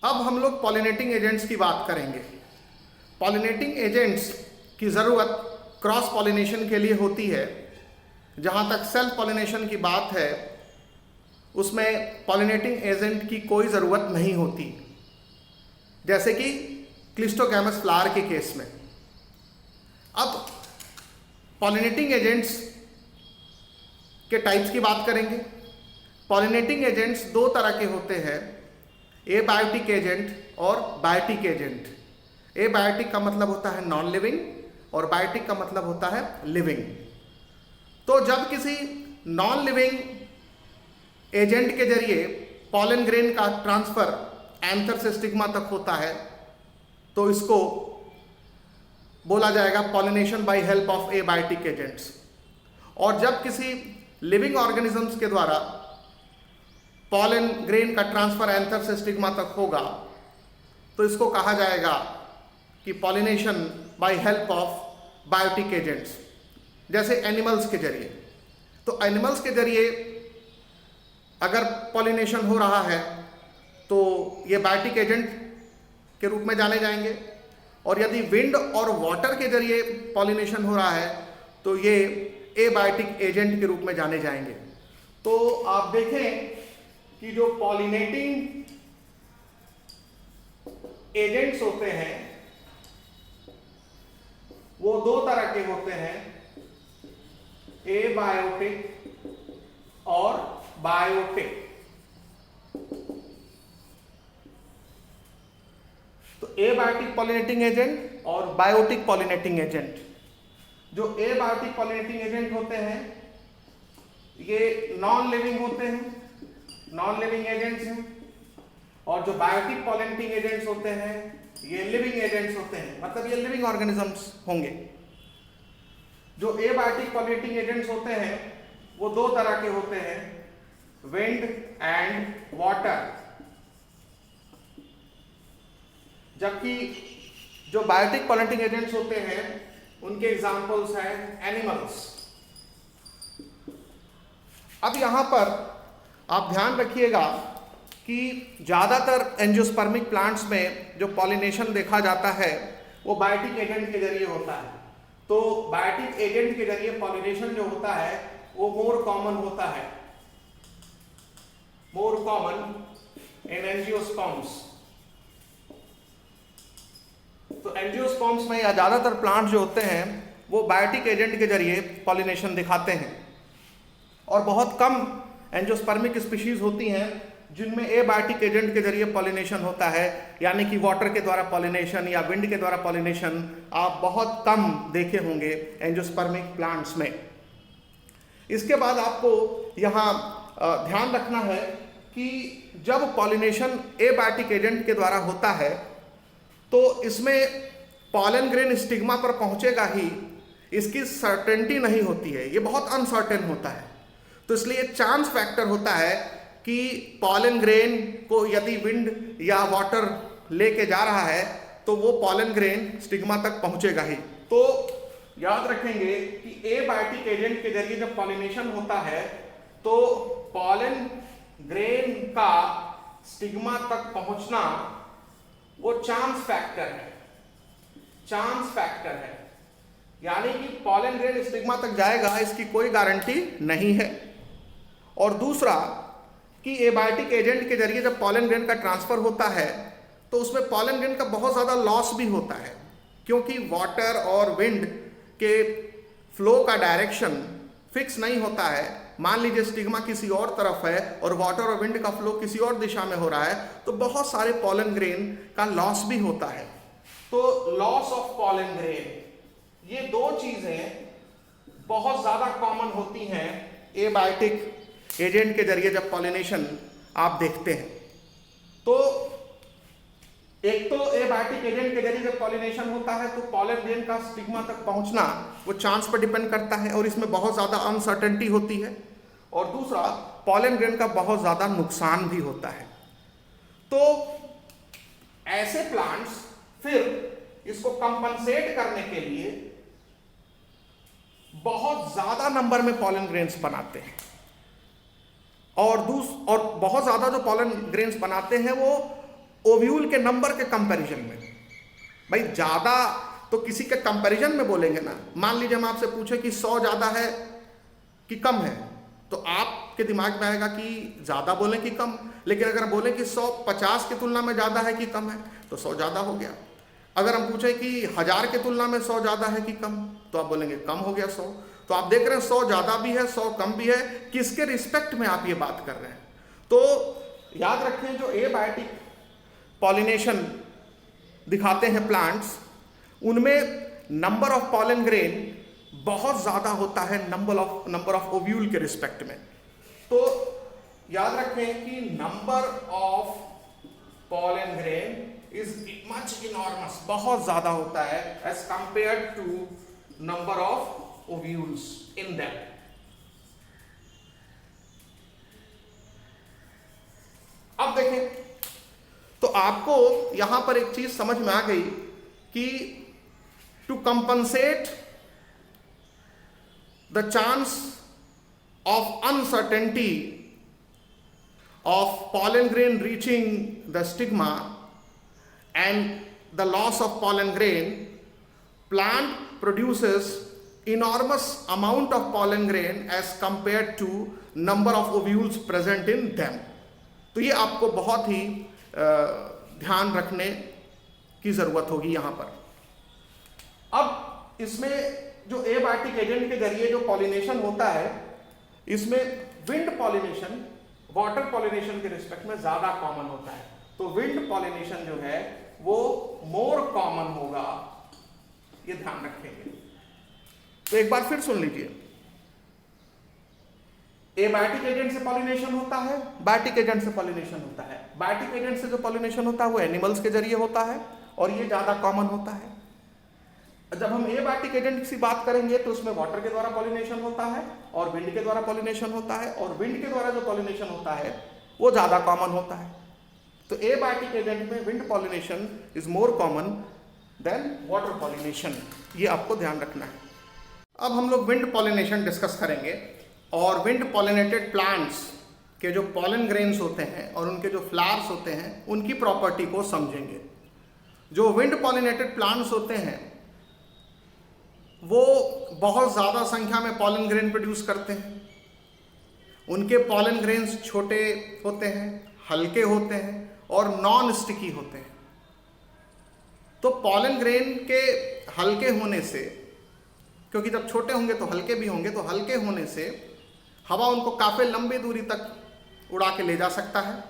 अब हम लोग पॉलिनेटिंग एजेंट्स की बात करेंगे। पॉलिनेटिंग एजेंट्स की ज़रूरत क्रॉस पॉलिनेशन के लिए होती है। जहाँ तक सेल्फ पॉलिनेशन की बात है उसमें पॉलिनेटिंग एजेंट की कोई ज़रूरत नहीं होती, जैसे कि क्लिस्टोगैमस फ्लावर के केस में। अब पॉलिनेटिंग एजेंट्स के टाइप्स की बात करेंगे। पॉलिनेटिंग एजेंट्स दो तरह के होते हैं, एबायोटिक एजेंट और बायोटिक एजेंट। एबायोटिक का मतलब होता है नॉन लिविंग और बायोटिक का मतलब होता है लिविंग। तो जब किसी नॉन लिविंग एजेंट के जरिए पॉलन ग्रेन का ट्रांसफर एंथर से स्टिग्मा तक होता है तो इसको बोला जाएगा pollination by help of abiotic agents. और जब किसी लिविंग ऑर्गेनिजम्स के द्वारा पॉलन ग्रेन का ट्रांसफर एंथर से स्टिग्मा तक होगा तो इसको कहा जाएगा कि pollination by help of biotic agents, जैसे एनिमल्स के जरिए। तो एनिमल्स के जरिए अगर पॉलिनेशन हो रहा है तो ये बायोटिक एजेंट के रूप में जाने जाएंगे, और यदि विंड और वाटर के जरिए पॉलिनेशन हो रहा है तो ये एबायोटिक एजेंट के रूप में जाने जाएंगे। तो आप देखें कि जो पॉलिनेटिंग एजेंट्स होते हैं वो दो तरह के होते हैं, एबायोटिक और बायोटिक। तो एबायोटिक पॉलिनेटिंग एजेंट और बायोटिक पॉलिनेटिंग एजेंट। जो एबायोटिक पॉलिनेटिंग एजेंट होते हैं ये नॉन लिविंग होते हैं, नॉन लिविंग एजेंट्स हैं, और जो बायोटिक पॉलिनेटिंग एजेंट्स होते हैं ये लिविंग एजेंट्स होते हैं, मतलब ये लिविंग ऑर्गेनिजम्स होंगे। जो एबायोटिक पॉलिनेटिंग एजेंट्स होते हैं वो दो तरह के होते हैं, विंड एंड वाटर। जबकि जो बायोटिक पॉलिनेटिंग एजेंट्स होते हैं उनके एग्जाम्पल्स हैं एनिमल्स। अब यहां पर आप ध्यान रखिएगा कि ज़्यादातर एंजियोस्पर्मिक प्लांट्स में जो पॉलिनेशन देखा जाता है वो बायोटिक एजेंट के जरिए होता है। तो बायोटिक एजेंट के जरिए पॉलिनेशन जो होता है वो मोर कॉमन होता है, मोर कॉमन इन एंजियोस्पर्म्स। तो एंजियोस्पर्म्स में या ज़्यादातर प्लांट जो होते हैं वो बायोटिक एजेंट के जरिए पॉलिनेशन दिखाते हैं, और बहुत कम एंजियोस्पर्मिक स्पीशीज होती हैं जिनमें एबायोटिक एजेंट के जरिए पॉलिनेशन होता है, यानी कि वाटर के द्वारा पॉलिनेशन या विंड के द्वारा पॉलिनेशन आप बहुत कम देखे होंगे एंजियोस्पर्मिक प्लांट्स में। इसके बाद आपको यहाँ ध्यान रखना है कि जब पॉलिनेशन एबायोटिक एजेंट के द्वारा होता है तो इसमें पॉलन ग्रेन स्टिग्मा पर पहुंचेगा ही, इसकी सर्टेनिटी नहीं होती है, ये बहुत अनसर्टेन होता है। तो इसलिए चांस फैक्टर होता है कि पॉलन ग्रेन को यदि विंड या वाटर लेके जा रहा है तो वो पॉलन ग्रेन स्टिग्मा तक पहुंचेगा ही। तो याद रखेंगे कि एबायोटिक एजेंट के जरिए जब पॉलिनेशन होता है तो पॉलन ग्रेन का स्टिग्मा तक पहुंचना वो चांस फैक्टर है, चांस फैक्टर है, यानी कि पॉलन ग्रेन स्टिग्मा तक जाएगा इसकी कोई गारंटी नहीं है। और दूसरा कि एबायोटिक एजेंट के जरिए जब पॉलन ग्रेन का ट्रांसफर होता है तो उसमें पॉलन ग्रेन का बहुत ज़्यादा लॉस भी होता है, क्योंकि वाटर और विंड के फ्लो का डायरेक्शन फिक्स नहीं होता है। मान लीजिए स्टिग्मा किसी और तरफ है और वाटर और विंड का फ्लो किसी और दिशा में हो रहा है तो बहुत सारे पॉलन ग्रेन का लॉस भी होता है। तो लॉस ऑफ पॉलन ग्रेन, ये दो चीजें बहुत ज्यादा कॉमन होती हैं एबायोटिक एजेंट के जरिए जब पॉलिनेशन आप देखते हैं। तो एक तो एबायोटिक एजेंट के जरिए जब पॉलिनेशन होता है तो पॉलन ग्रेन का स्टिग्मा तक पहुंचना वो चांस पर डिपेंड करता है और इसमें बहुत ज़्यादा अनसर्टेनिटी होती है, और दूसरा पॉलन ग्रेन का बहुत ज़्यादा नुकसान भी होता है। तो ऐसे प्लांट्स फिर इसको कंपनसेट करने के लिए बहुत ज़्यादा नंबर में पॉलन ग्रेन्स बनाते हैं, और बहुत ज़्यादा जो पॉलन ग्रेन्स बनाते हैं वो ओव्यूल के नंबर के कंपैरिजन में। भाई ज्यादा तो किसी के कंपैरिजन में बोलेंगे ना। मान लीजिए हम आपसे पूछे कि 100 ज्यादा है कि कम है, तो आपके दिमाग में आएगा कि ज्यादा बोलें कि कम। लेकिन अगर बोले कि 100 50 की तुलना में ज्यादा है कि कम है, तो 100 ज्यादा हो गया। अगर हम पूछे कि 1000 की तुलना में 100 ज्यादा है कि कम, तो आप बोलेंगे कम हो गया 100। तो आप देख रहे हैं 100 ज्यादा भी है, 100 कम भी है, किसके रिस्पेक्ट में आप ये बात कर रहे हैं। तो याद रखें, जो एबायोटिक पॉलिनेशन दिखाते हैं प्लांट्स, उनमें नंबर ऑफ पॉलन ग्रेन बहुत ज्यादा होता है नंबर ऑफ ओव्यूल के रिस्पेक्ट में। तो याद रखें कि number of pollen grain is much enormous, बहुत ज्यादा होता है as compared to number of ovules in that. अब देखें, तो आपको यहां पर एक चीज समझ में आ गई कि to compensate the chance of uncertainty of pollen grain reaching the stigma and the loss of pollen grain, plant produces enormous amount of pollen grain as compared to number of ovules present in them। तो ये आपको बहुत ही ध्यान रखने की जरूरत होगी यहां पर। अब इसमें जो एबायोटिक एजेंट के जरिए जो पॉलिनेशन होता है, इसमें विंड पॉलिनेशन वाटर पॉलिनेशन के रिस्पेक्ट में ज्यादा कॉमन होता है। तो विंड पॉलिनेशन जो है वो मोर कॉमन होगा, ये ध्यान रखेंगे। तो एक बार फिर सुन लीजिए, एबायोटिक एजेंट से पॉलिनेशन होता है, बायोटिक एजेंट से पॉलिनेशन होता है। बायोटिक एजेंट से जो पॉलिनेशन होता है वो एनिमल्स के जरिए होता है और ये ज्यादा कॉमन होता है। जब हम एबायोटिक एजेंट की बात करेंगे तो उसमें वाटर के द्वारा पॉलिनेशन होता है और विंड के द्वारा पॉलिनेशन होता है, और विंड के द्वारा जो पॉलिनेशन होता है वो ज्यादा कॉमन होता है। तो एबायोटिक एजेंट में wind pollination is more common then water pollination, ये आपको ध्यान रखना है। अब हम लोग विंड पॉलिनेशन डिस्कस करेंगे और विंड पॉलिनेटेड प्लांट्स के जो पॉलन ग्रेन्स होते हैं और उनके जो फ्लावर्स होते हैं उनकी प्रॉपर्टी को समझेंगे। जो विंड पॉलिनेटेड प्लांट्स होते हैं वो बहुत ज़्यादा संख्या में पॉलन ग्रेन प्रोड्यूस करते हैं। उनके पॉलन ग्रेन्स छोटे होते हैं, हल्के होते हैं और नॉन स्टिकी होते हैं। तो पॉलन ग्रेन के हल्के होने से, क्योंकि जब छोटे होंगे तो हल्के भी होंगे, तो हल्के होने से हवा उनको काफ़ी लंबी दूरी तक उड़ा के ले जा सकता है।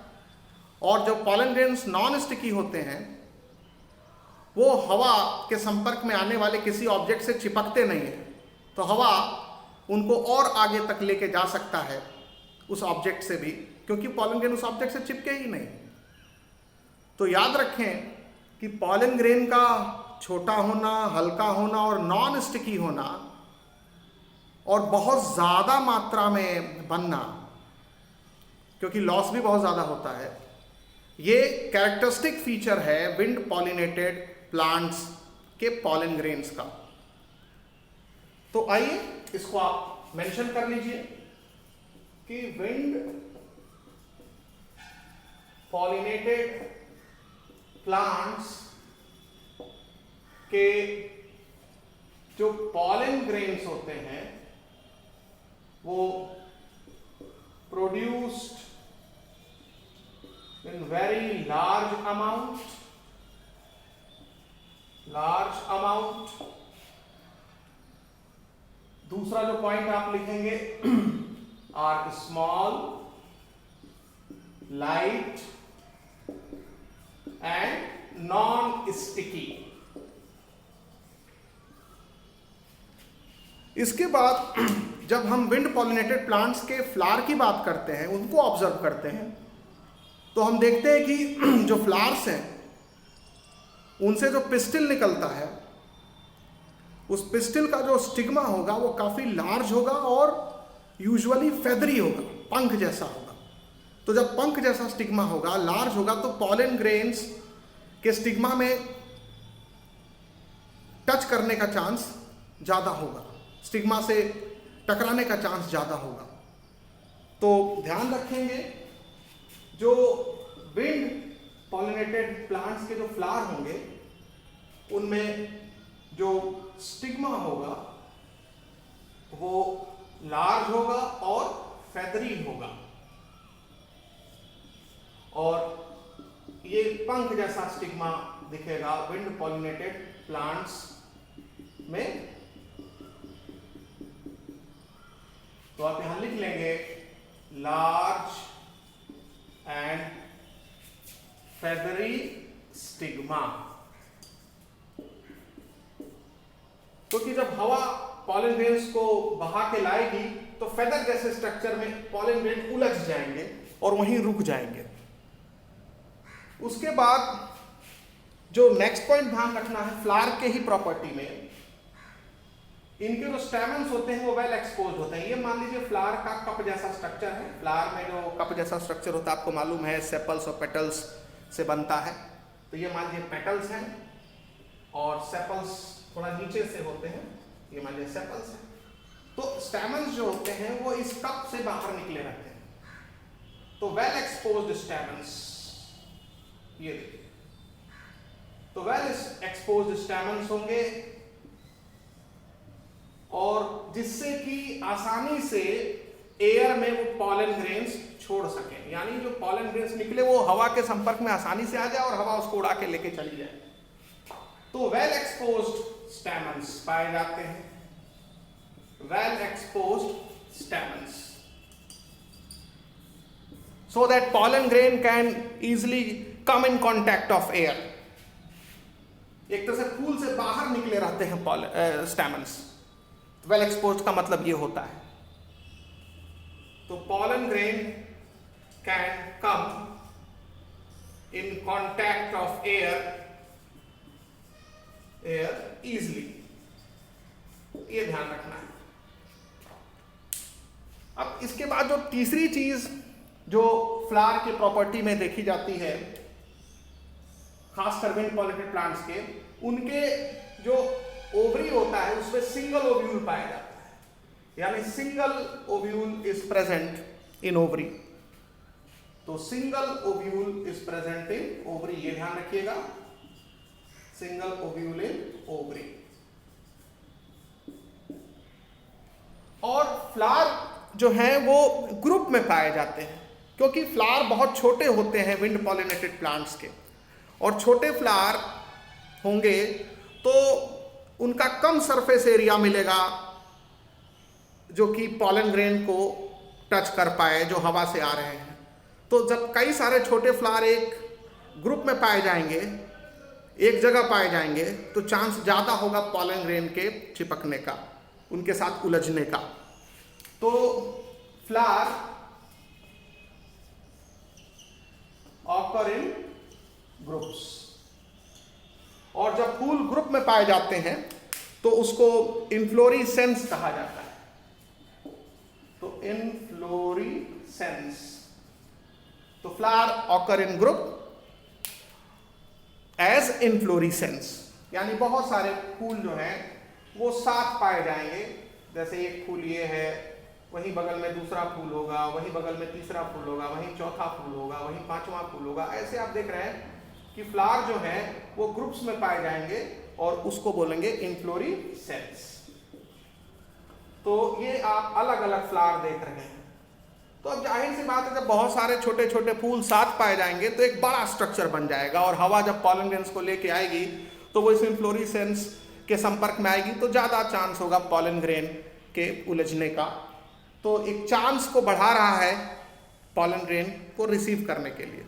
और जब पॉलन ग्रेन्स नॉन स्टिकी होते हैं वो हवा के संपर्क में आने वाले किसी ऑब्जेक्ट से चिपकते नहीं हैं, तो हवा उनको और आगे तक लेके जा सकता है उस ऑब्जेक्ट से भी, क्योंकि पॉलन ग्रेन उस ऑब्जेक्ट से चिपके ही नहीं। तो याद रखें कि पॉलन ग्रेन का छोटा होना, हल्का होना और नॉन स्टिकी होना और बहुत ज़्यादा मात्रा में बनना, क्योंकि लॉस भी बहुत ज़्यादा होता है, ये कैरेक्टरिस्टिक फीचर है विंड पॉलिनेटेड प्लांट्स के पॉलन ग्रेन्स का। तो आइए इसको आप मेंशन कर लीजिए कि विंड पॉलिनेटेड प्लांट्स के जो पॉलन ग्रेन्स होते हैं वो produced in very large amount दूसरा जो पॉइंट आप लिखेंगे are small, light and non sticky. इसके बाद जब हम विंड पॉलिनेटेड प्लांट्स के फ्लावर की बात करते हैं, उनको ऑब्जर्व करते हैं, तो हम देखते हैं कि जो फ्लावर्स हैं उनसे जो पिस्टिल निकलता है, उस पिस्टिल का जो स्टिग्मा होगा वो काफ़ी लार्ज होगा और यूजुअली फेदरी होगा, पंख जैसा होगा। तो जब पंख जैसा स्टिग्मा होगा, लार्ज होगा, तो पॉलन ग्रेन्स के स्टिग्मा में टच करने का चांस ज़्यादा होगा, स्टिग्मा से टकराने का चांस ज़्यादा होगा। तो ध्यान रखेंगे जो विंड पॉलिनेटेड प्लांट्स के जो फ्लावर होंगे उनमें जो स्टिग्मा होगा वो लार्ज होगा और फेदरी होगा, और ये पंख जैसा स्टिग्मा दिखेगा विंड पॉलिनेटेड प्लांट्स में। तो आप यहां लिख लेंगे लार्ज एंड फेदरी स्टिग्मा, क्योंकि जब हवा पॉलन ग्रेन्स को बहा के लाएगी तो फेदर जैसे स्ट्रक्चर में पॉलन ग्रेन उलझ जाएंगे और वहीं रुक जाएंगे। उसके बाद जो नेक्स्ट पॉइंट ध्यान रखना है, फ्लावर के ही प्रॉपर्टी में इनके जो स्टैमेंस होते हैं वो वेल एक्सपोज होते हैं। ये मान लीजिए फ्लावर का कप जैसा स्ट्रक्चर है। फ्लावर में जो कप जैसा स्ट्रक्चर होता है आपको मालूम है सेपल्स और पेटल्स से बनता है। तो ये मान लीजिए पेटल्स हैं और सेपल्स थोड़ा नीचे से होते हैं, ये मान लीजिए सेपल्स हैं। तो स्टैमेंस जो होते हैं वो इस कप से बाहर निकले रहते हैं। तो वेल एक्सपोज्ड स्टैमेंस, ये देखिए, तो वेल एक्सपोज्ड स्टैमेंस होंगे और जिससे कि आसानी से एयर में वो पॉलन ग्रेन्स छोड़ सकें, यानी जो पॉलन ग्रेन्स निकले वो हवा के संपर्क में आसानी से आ जाए और हवा उसको उड़ा के लेके चली जाए। तो वेल एक्सपोज्ड स्टैमेंस पाए जाते हैं, well exposed stamens, so that pollen grain can easily come in contact of air। एक तरह से फूल से बाहर निकले रहते हैं स्टैमेंस। वेल एक्सपोज्ड का मतलब ये होता है। तो pollen grain can come in contact of air easily, ये ध्यान रखना है। अब इसके बाद जो तीसरी चीज जो फ्लावर की प्रॉपर्टी में देखी जाती है, खासकर विंड पॉलिनेटेड प्लांट्स के, उनके जो ओवरी होता है उसमें सिंगल ओव्यूल पाया जाता है, यानी single ovule is present in ovary. तो single ovule is present in ovary, ये ध्यान रखिएगा, सिंगल ओव्यूल इन ओवरी। और फ्लावर जो है वो ग्रुप में पाए जाते हैं, क्योंकि फ्लावर बहुत छोटे होते हैं विंड पॉलिनेटेड प्लांट्स के, और छोटे फ्लावर होंगे तो उनका कम सरफेस एरिया मिलेगा जो कि पॉलन ग्रेन को टच कर पाए जो हवा से आ रहे हैं। तो जब कई सारे छोटे फ्लावर एक ग्रुप में पाए जाएंगे, एक जगह पाए जाएंगे, तो चांस ज़्यादा होगा पॉलन ग्रेन के चिपकने का, उनके साथ उलझने का। तो फ्लावर ऑकर इन ग्रुप्स, और जब फूल ग्रुप में पाए जाते हैं तो उसको इन्फ्लोरेसेंस कहा जाता है। तो इन्फ्लोरेसेंस, तो flower occur in group as inflorescence, यानी बहुत सारे फूल जो हैं वो साथ पाए जाएंगे। जैसे एक फूल ये है, वहीं बगल में दूसरा फूल होगा, वहीं बगल में तीसरा फूल होगा, वहीं चौथा फूल होगा, वहीं पांचवा फूल होगा। ऐसे आप देख रहे हैं कि फ्लावर जो है वो ग्रुप्स में पाए जाएंगे और उसको बोलेंगे इन्फ्लोरेसेंस। तो ये आप अलग अलग फ्लावर देख रहे हैं। तो अब जाहिर सी बात है, जब बहुत सारे छोटे छोटे फूल साथ पाए जाएंगे तो एक बड़ा स्ट्रक्चर बन जाएगा, और हवा जब पॉलन ग्रेन्स को लेके आएगी तो वो इस इन्फ्लोरेसेंस के संपर्क में आएगी, तो ज़्यादा चांस होगा पॉलन ग्रेन के उलझने का। तो एक चांस को बढ़ा रहा है पॉलन ग्रेन को रिसीव करने के लिए।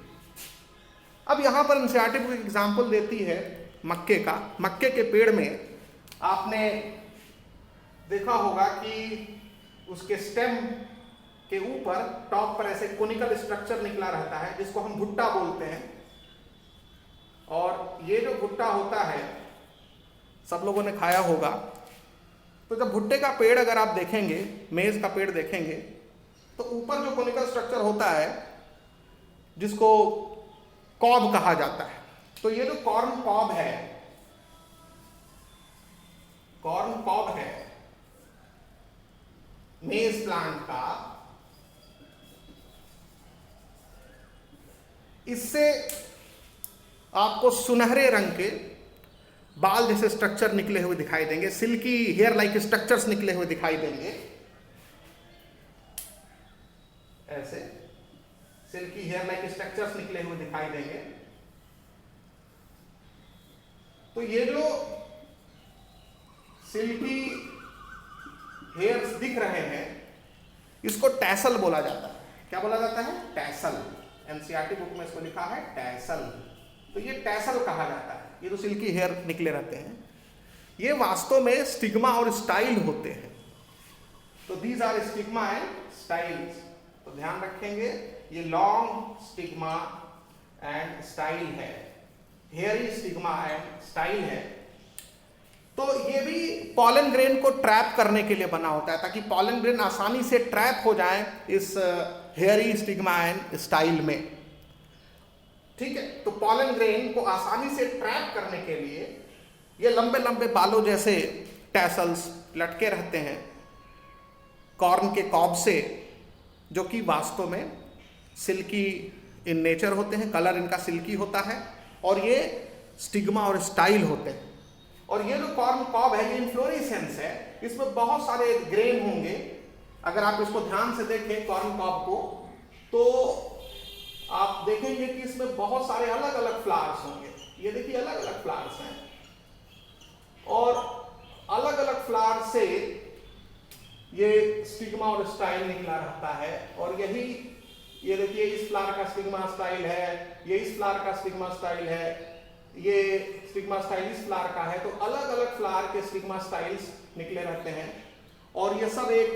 अब यहाँ पर एनसीईआरटी बुक एग्जाम्पल देती है मक्के का। मक्के के पेड़ में आपने देखा होगा कि उसके स्टेम के ऊपर टॉप पर ऐसे कोनिकल स्ट्रक्चर निकला रहता है जिसको हम भुट्टा बोलते हैं। और ये जो भुट्टा होता है सब लोगों ने खाया होगा। तो जब भुट्टे का पेड़ अगर आप देखेंगे, मेज का पेड़ देखेंगे, तो ऊपर जो कोनिकल स्ट्रक्चर होता है जिसको कॉब कहा जाता है, तो ये जो कॉर्न कॉब है, कॉर्न कॉब है मेज प्लांट का, इससे आपको सुनहरे रंग के बाल जैसे स्ट्रक्चर निकले हुए दिखाई देंगे, सिल्की हेयर लाइक स्ट्रक्चर्स निकले हुए दिखाई देंगे, ऐसे सिल्की हेयर लाइक स्ट्रक्चर्स निकले हुए दिखाई देंगे। तो ये जो सिल्की हेयर्स दिख रहे हैं इसको टैसल बोला जाता है। क्या बोला जाता है? टैसल। एनसीईआरटी बुक में इसको लिखा है टैसल। तो ये टैसल कहा जाता है। ये जो सिल्की हेयर निकले रहते हैं ये वास्तव में स्टिग्मा और स्टाइल होते हैं। तो these are stigma and styles. तो ध्यान रखेंगे ये लॉन्ग स्टिग्मा एंड स्टाइल है, हेयरी स्टिग्मा एंड स्टाइल है। तो ये भी पॉलन ग्रेन को ट्रैप करने के लिए बना होता है ताकि पॉलन ग्रेन आसानी से ट्रैप हो जाए इस हेयरी स्टिग्मा एंड स्टाइल में। ठीक है, तो पॉलन ग्रेन को आसानी से ट्रैप करने के लिए ये लंबे लंबे बालों जैसे टैसल्स लटके रहते हैं कॉर्न के कॉब से, जो कि वास्तव में सिल्की इन नेचर होते हैं, कलर इनका सिल्की होता है और ये स्टिग्मा और स्टाइल होते हैं। और ये जो कॉर्न कॉब है ये इन्फ्लोरेसेंस है, इसमें बहुत सारे ग्रेन होंगे। अगर आप इसको ध्यान से देखें कॉर्न कॉब को तो आप देखेंगे कि इसमें बहुत सारे अलग अलग फ्लावर्स होंगे। ये देखिए अलग अलग फ्लावर्स हैं और अलग अलग फ्लावर से ये स्टिग्मा और स्टाइल निकला रहता है। और यही ये देखिए इस फ्लावर का स्टिग्मा स्टाइल है, ये इस फ्लावर का स्टिग्मा स्टाइल है, ये स्टिग्मा स्टाइल इस फ्लावर का है। तो अलग अलग फ्लावर के स्टिग्मा स्टाइल्स निकले रहते हैं और ये सब एक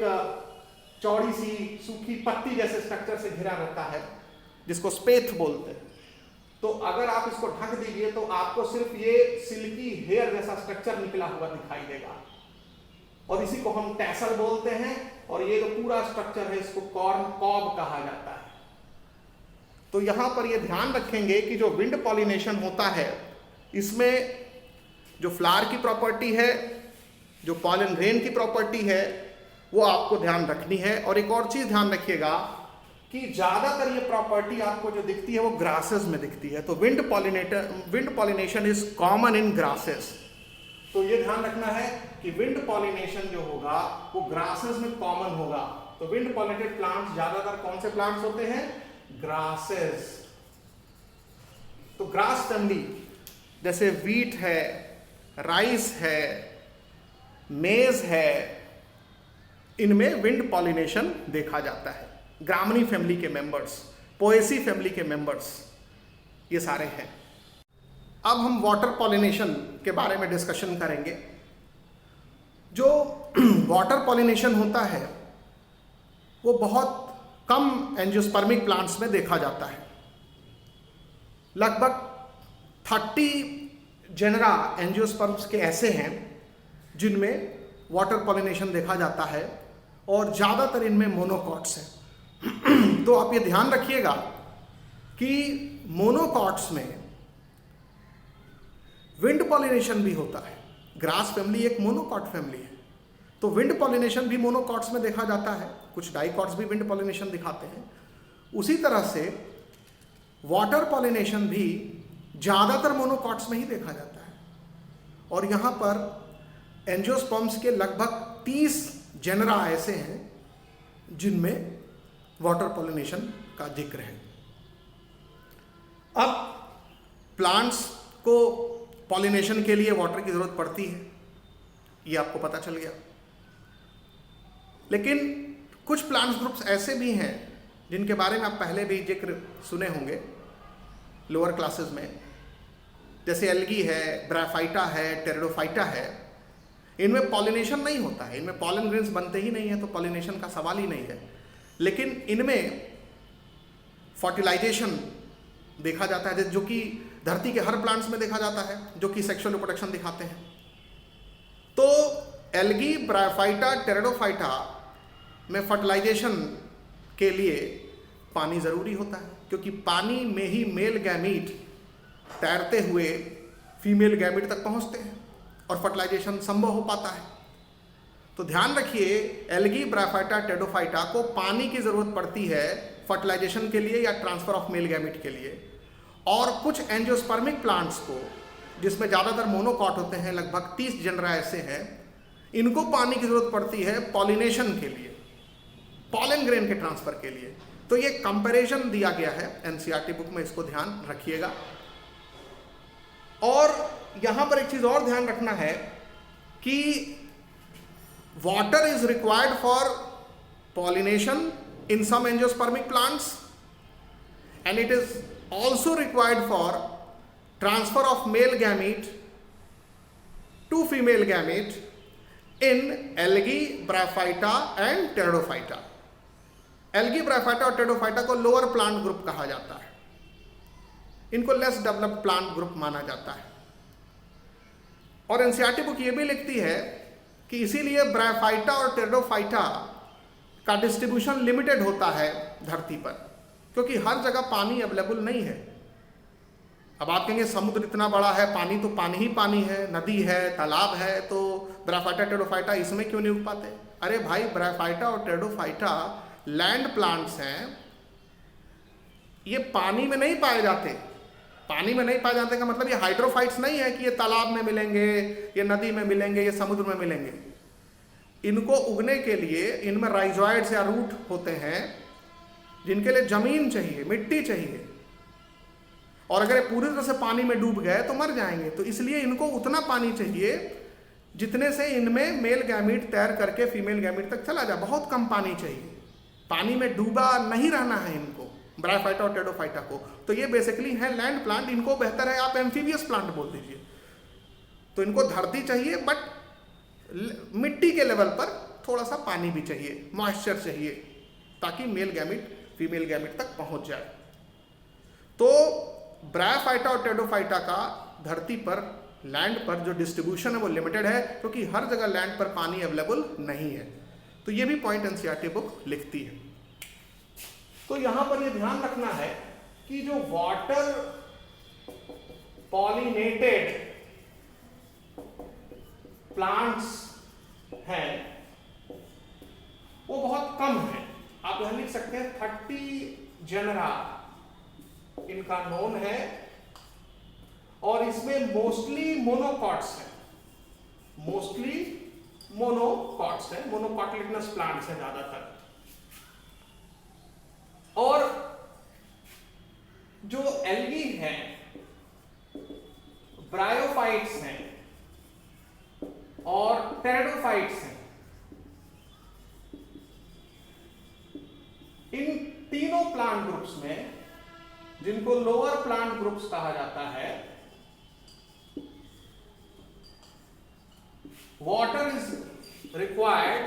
चौड़ी सी सूखी पत्ती जैसे स्ट्रक्चर से घिरा रहता है जिसको स्पेथ बोलते हैं। तो अगर आप इसको ढक दीजिए तो आपको सिर्फ ये सिल्की हेयर जैसा स्ट्रक्चर निकला हुआ दिखाई देगा और इसी को हम टैसल बोलते हैं। और ये जो पूरा स्ट्रक्चर है इसको कॉर्न कॉब कहा जाता है। तो यहां पर ये ध्यान रखेंगे कि जो विंड पॉलिनेशन होता है इसमें जो फ्लावर की प्रॉपर्टी है, जो पॉलन ग्रेन की प्रॉपर्टी है, वो आपको ध्यान रखनी है। और एक और चीज ध्यान रखिएगा कि ज्यादातर ये प्रॉपर्टी आपको जो दिखती है वो ग्रासेस में दिखती है। तो wind pollination is common in grasses. तो ये ध्यान रखना है कि विंड पॉलिनेशन जो होगा वो ग्रासेस में कॉमन होगा। तो विंड पॉलिनेटेड प्लांट्स ज्यादातर कौन से प्लांट्स होते हैं? ग्रासेस। तो ग्रास फैमिली जैसे वीट है, राइस है, मेज है, इनमें विंड पॉलिनेशन देखा जाता है। ग्रामनी फैमिली के मेंबर्स, पोएसी फैमिली के मेंबर्स, ये सारे हैं। अब हम वाटर पॉलिनेशन के बारे में डिस्कशन करेंगे। जो वाटर पॉलिनेशन होता है वो बहुत कम एंजियोस्पर्मिक प्लांट्स में देखा जाता है। लगभग 30 जेनरा एंजियोस्पर्म्स के ऐसे हैं जिनमें वाटर पॉलिनेशन देखा जाता है और ज़्यादातर इनमें मोनोकॉट्स हैं। तो आप ये ध्यान रखिएगा कि मोनोकॉट्स में विंड पॉलिनेशन भी होता है। ग्रास फैमिली एक मोनोकॉट फैमिली है, तो विंड पॉलिनेशन भी मोनोकॉट्स में देखा जाता है। कुछ डाइकॉट्स भी विंड पॉलिनेशन दिखाते हैं। उसी तरह से वाटर पॉलिनेशन भी ज़्यादातर मोनोकॉट्स में ही देखा जाता है। और यहाँ पर एंजियोस्पर्म्स के लगभग 30 जेनरा ऐसे हैं जिनमें वाटर पॉलिनेशन का जिक्र है। अब प्लांट्स को पॉलिनेशन के लिए वाटर की जरूरत पड़ती है, ये आपको पता चल गया। लेकिन कुछ प्लांट्स ग्रुप्स ऐसे भी हैं जिनके बारे में आप पहले भी जिक्र सुने होंगे लोअर क्लासेस में, जैसे एल्गी है, ब्राफाइटा है, टेरिडोफाइटा है। इनमें पॉलिनेशन नहीं होता है, इनमें पॉलन ग्रेन्स बनते ही नहीं है, तो पॉलिनेशन का सवाल ही नहीं है। लेकिन इनमें फर्टिलाइजेशन देखा जाता है, जो कि धरती के हर प्लांट्स में देखा जाता है, जो कि सेक्सुअल रिप्रोडक्शन दिखाते हैं। तो एल्गी, ब्राफाइटा, टेरिडोफाइटा में फर्टिलाइजेशन के लिए पानी ज़रूरी होता है, क्योंकि पानी में ही मेल गैमीट तैरते हुए फीमेल गैमीट तक पहुंचते हैं और फर्टिलाइजेशन संभव हो पाता है। तो ध्यान रखिए, एल्गी, ब्राफाइटा, टेरिडोफाइटा को पानी की ज़रूरत पड़ती है फर्टिलाइजेशन के लिए या ट्रांसफर ऑफ मेल गैमीट के लिए। और कुछ एंजियोस्पर्मिक प्लांट्स को, जिसमें ज़्यादातर मोनोकॉट होते हैं, लगभग 30 जनरा ऐसे हैं, इनको पानी की जरूरत पड़ती है पॉलिनेशन के लिए, पॉलन ग्रेन के ट्रांसफर के लिए। तो ये कंपैरिजन दिया गया है एनसीईआरटी बुक में, इसको ध्यान रखिएगा। और यहां पर एक चीज और ध्यान रखना है कि water is required for pollination in some angiospermic plants and it is also required for transfer of male gamete to female gamete in algae, bryophyta and pteridophyta. Algae, bryophyta और टेरिडोफाइटा को लोअर प्लांट ग्रुप कहा जाता है, इनको less developed plant group माना जाता है। और एनसीईआरटी बुक ये भी लिखती है कि इसीलिए ब्रायोफाइटा और टेरिडोफाइटा का डिस्ट्रीब्यूशन लिमिटेड होता है धरती पर, क्योंकि हर जगह पानी अवेलेबल नहीं है। अब आप कहेंगे समुद्र इतना बड़ा है, पानी तो पानी ही पानी है, नदी है, तालाब है, तो ब्रायोफाइटा टेरिडोफाइटा इसमें क्यों नहीं उग पाते? अरे भाई, ब्रायोफाइटा और टेरिडोफाइटा लैंड प्लांट्स हैं, ये पानी में नहीं पाए जाते। पानी में नहीं पाए जाते का मतलब ये हाइड्रोफाइट्स नहीं है कि ये तालाब में मिलेंगे, ये नदी में मिलेंगे, ये समुद्र में मिलेंगे। इनको उगने के लिए इनमें राइजोइड्स या रूट होते हैं जिनके लिए जमीन चाहिए, मिट्टी चाहिए, और अगर ये पूरी तरह से पानी में डूब गए तो मर जाएंगे। तो इसलिए इनको उतना पानी चाहिए जितने से इनमें मेल गैमीट तैर करके फीमेल गैमीट तक चला जाए। बहुत कम पानी चाहिए, पानी में डूबा नहीं रहना है इनको, ब्रायोफाइटा और टेरिडोफाइटा को। तो ये बेसिकली है लैंड प्लांट, इनको बेहतर है आप एम्फीबियस प्लांट बोल दीजिए। तो इनको धरती चाहिए, बट मिट्टी के लेवल पर थोड़ा सा पानी भी चाहिए, मॉइस्चर चाहिए, ताकि मेल गैमीट फीमेल गैमीट तक पहुंच जाए। तो ब्रायोफाइटा और टेरिडोफाइटा का धरती पर, लैंड पर जो डिस्ट्रीब्यूशन है वो लिमिटेड है, क्योंकि हर जगह लैंड पर पानी अवेलेबल नहीं है। तो ये भी पॉइंट एनसीईआरटी बुक लिखती है। तो यहां पर ये ध्यान रखना है कि जो वाटर पॉलिनेटेड प्लांट्स हैं वो बहुत कम है। आप यहां लिख सकते हैं 30 जनरा इनका नोन है, और इसमें मोस्टली मोनोकॉट्स हैं, मोस्टली मोनोकॉट्स हैं, मोनोकॉटिलिडनस प्लांट्स हैं ज्यादातर। और जो एल्गी हैं, ब्रायोफाइट्स हैं और टेरिडोफाइट्स हैं, इन तीनों प्लांट ग्रुप्स में, जिनको लोअर प्लांट ग्रुप्स कहा जाता है, water is required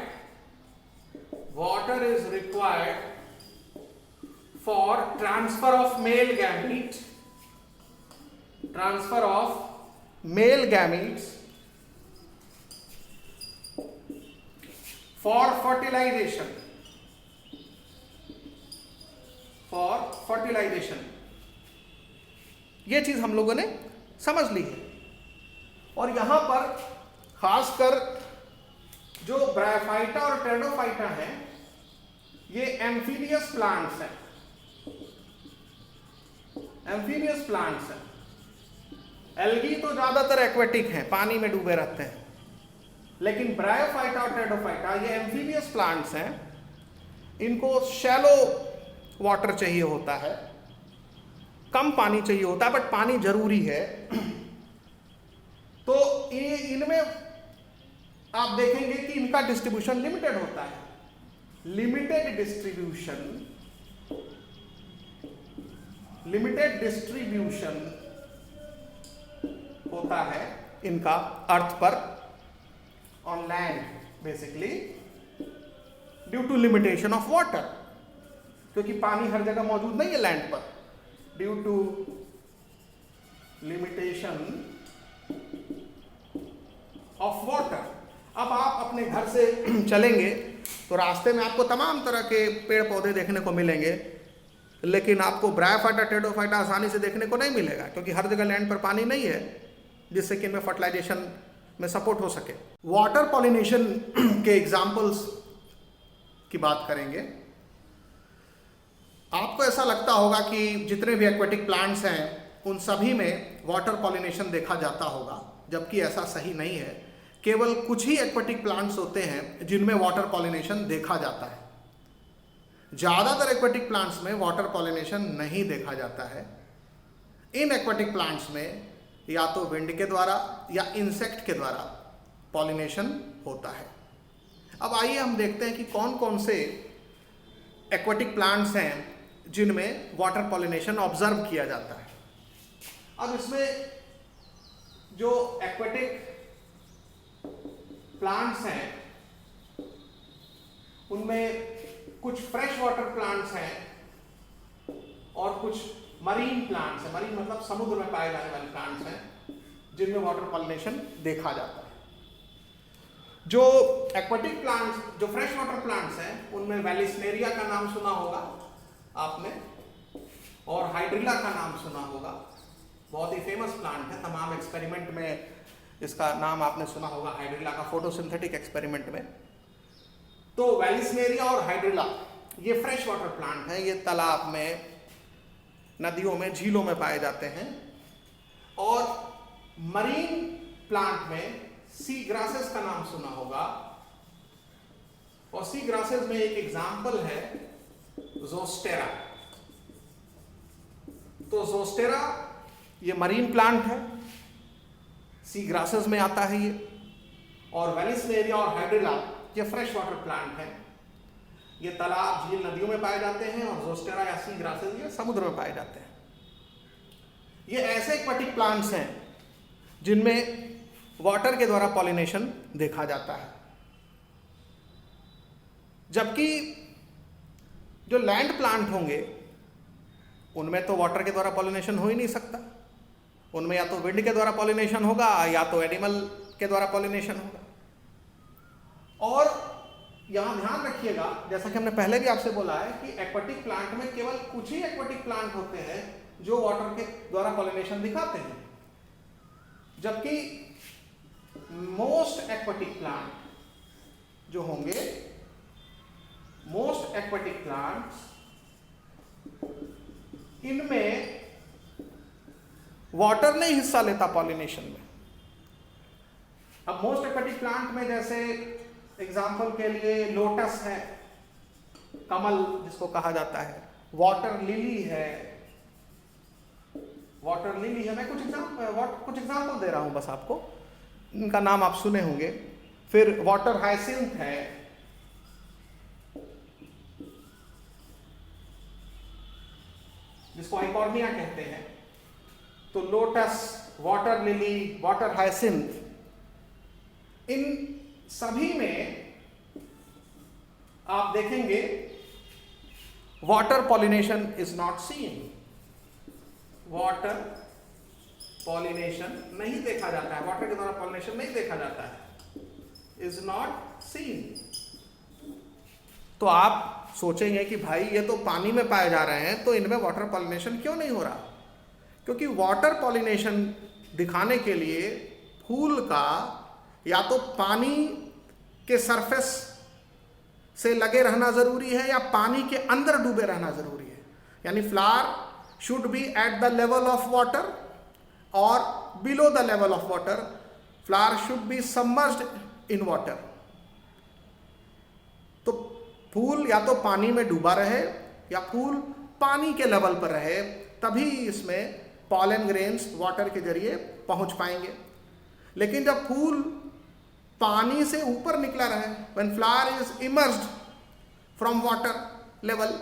for transfer of male gametes for fertilization ये चीज हम लोगों ने समझ ली है। और यहां पर खासकर जो ब्रायोफाइटा और टेरिडोफाइटा हैं, ये एम्फीबियस प्लांट्स हैं, एल्गी तो ज्यादातर एक्वेटिक हैं, पानी में डूबे रहते हैं, लेकिन ब्रायोफाइटा और टेरिडोफाइटा ये एम्फीबियस प्लांट्स हैं, इनको शैलो वाटर चाहिए होता है, कम पानी चाहिए होता है, बट पानी जरूरी है। तो ये इनमें आप देखेंगे कि इनका डिस्ट्रीब्यूशन लिमिटेड होता है, लिमिटेड डिस्ट्रीब्यूशन होता है इनका अर्थ पर, on land basically, due to limitation of water, क्योंकि पानी हर जगह मौजूद नहीं है लैंड पर, due to limitation of water. अब आप अपने घर से चलेंगे तो रास्ते में आपको तमाम तरह के पेड़ पौधे देखने को मिलेंगे, लेकिन आपको ब्रायोफाइटा टेरिडोफाइटा आसानी से देखने को नहीं मिलेगा, क्योंकि हर जगह लैंड पर पानी नहीं है जिससे कि इनमें फर्टिलाइजेशन में सपोर्ट हो सके। वाटर पॉलिनेशन के एग्जाम्पल्स की बात करेंगे। आपको ऐसा लगता होगा कि जितने भी एक्वेटिक प्लांट्स हैं उन सभी में वाटर पॉलिनेशन देखा जाता होगा, जबकि ऐसा सही नहीं है। केवल कुछ ही एक्वेटिक प्लांट्स होते हैं जिनमें वाटर पॉलिनेशन देखा जाता है। ज़्यादातर एक्वेटिक प्लांट्स में वाटर पॉलिनेशन नहीं देखा जाता है। इन एक्वेटिक प्लांट्स में या तो विंड के द्वारा या इंसेक्ट के द्वारा पॉलिनेशन होता है। अब आइए हम देखते हैं कि कौन कौन से एक्वेटिक प्लांट्स हैं जिनमें वाटर पॉलिनेशन ऑब्जर्व किया जाता है। अब इसमें जो एक्वेटिक प्लांट्स हैं उनमें कुछ फ्रेश वाटर प्लांट्स हैं और कुछ मरीन प्लांट्स हैं। मरीन मतलब समुद्र में पाए जाने वाले प्लांट्स हैं जिनमें वाटर पॉलिनेशन देखा जाता है। जो एक्वेटिक प्लांट्स, जो फ्रेश वाटर प्लांट्स हैं, उनमें वैलिस्नेरिया का नाम सुना होगा आपने, और हाइड्रिला का नाम सुना होगा। बहुत ही फेमस प्लांट है, तमाम एक्सपेरिमेंट में इसका नाम आपने सुना होगा, हाइड्रिला का, फोटोसिंथेटिक एक्सपेरिमेंट में। तो वैलिस्नेरिया और हाइड्रिला ये फ्रेश वाटर प्लांट है। ये तालाब में, नदियों में, झीलों में पाए जाते हैं। और मरीन प्लांट में सी ग्रासेस का नाम सुना होगा, और सी ग्रासेस में एक एग्जाम्पल है ज़ोस्टेरा। तो ज़ोस्टेरा ये मरीन प्लांट है, सी ग्रासेस में आता है ये। और वैलिस्नेरिया और हाइड्रिला ये फ्रेश वाटर प्लांट है। ये तालाब, झील, नदियों में पाए जाते हैं, और ज़ोस्टेरा या सी ग्रासेस ये समुद्र में पाए जाते हैं। ये ऐसे एक्वेटिक प्लांट्स हैं जिनमें वाटर के द्वारा पॉलिनेशन देखा जाता है। जबकि जो लैंड प्लांट होंगे उनमें तो वाटर के द्वारा पॉलिनेशन हो ही नहीं सकता। उनमें या तो विंड के द्वारा पॉलिनेशन होगा या तो एनिमल के द्वारा पॉलिनेशन होगा। और यहां ध्यान रखिएगा, जैसा कि हमने पहले भी आपसे बोला है कि एक्वेटिक प्लांट में केवल कुछ ही एक्वेटिक प्लांट होते हैं जो वाटर के द्वारा पॉलिनेशन दिखाते हैं, जबकि मोस्ट एक्वेटिक प्लांट जो होंगे, मोस्ट एक्वेटिक प्लांट्स, इनमें वाटर नहीं हिस्सा लेता पॉलिनेशन में। अब मोस्ट एक्वेटिक प्लांट में जैसे एग्जाम्पल के लिए लोटस है, कमल जिसको कहा जाता है, वाटर लिली है, वाटर लिली है। मैं कुछ एग्जाम्पल दे रहा हूं बस आपको, इनका नाम आप सुने होंगे। फिर वाटर हाइसिंथ है, जिसको आइकॉर्निया कहते हैं। तो lotus, water lily, water hyacinth, इन सभी में आप देखेंगे water pollination is not seen. Water pollination नहीं देखा जाता है, वाटर के द्वारा पॉलिनेशन नहीं देखा जाता है, इज नॉट सीन। तो आप सोचेंगे कि भाई ये तो पानी में पाए जा रहे हैं, तो इनमें वाटर पॉलिनेशन क्यों नहीं हो रहा? क्योंकि वाटर पॉलिनेशन दिखाने के लिए फूल का या तो पानी के सरफेस से लगे रहना जरूरी है या पानी के अंदर डूबे रहना जरूरी है। यानी flower should be at the level of water और below the level of water. Flower should be submerged in water. तो फूल या तो पानी में डूबा रहे या फूल पानी के लेवल पर रहे, तभी इसमें पॉलन ग्रेन्स वाटर के जरिए पहुंच पाएंगे। लेकिन जब फूल पानी से ऊपर निकला रहे, when flower is immersed from water level,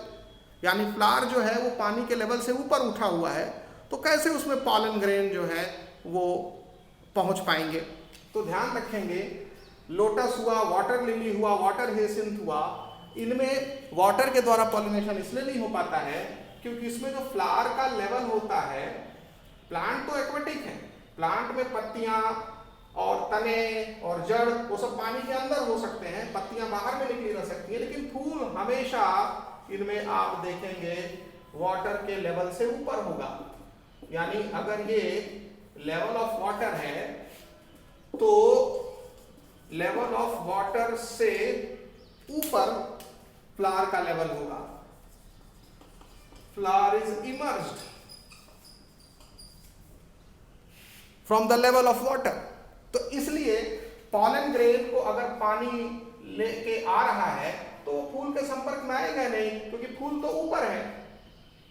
यानी फ्लावर जो है वो पानी के लेवल से ऊपर उठा हुआ है, तो कैसे उसमें पॉलन ग्रेन जो है वो पहुंच पाएंगे? तो ध्यान रखेंगे, लोटस हुआ, वाटर लिली हुआ, वाटर हाइसिंथ हुआ, इनमें वाटर के द्वारा पॉलिनेशन इसलिए नहीं हो पाता है क्योंकि इसमें जो फ्लावर का लेवल होता है, प्लांट तो एक्वेटिक है, प्लांट में पत्तियां और तने और जड़ वो सब पानी के अंदर हो सकते हैं, पत्तियां बाहर में निकली रह सकती है, लेकिन फूल हमेशा इनमें आप देखेंगे वाटर के लेवल से ऊपर होगा। यानी अगर ये लेवल ऑफ वाटर है तो लेवल ऑफ वाटर से ऊपर फ्लावर का लेवल होगा। Flower is immersed from the level of water. तो इसलिए पॉलन ग्रेन को अगर पानी लेके आ रहा है तो वो फूल के संपर्क में आएगा नहीं, क्योंकि फूल तो ऊपर है,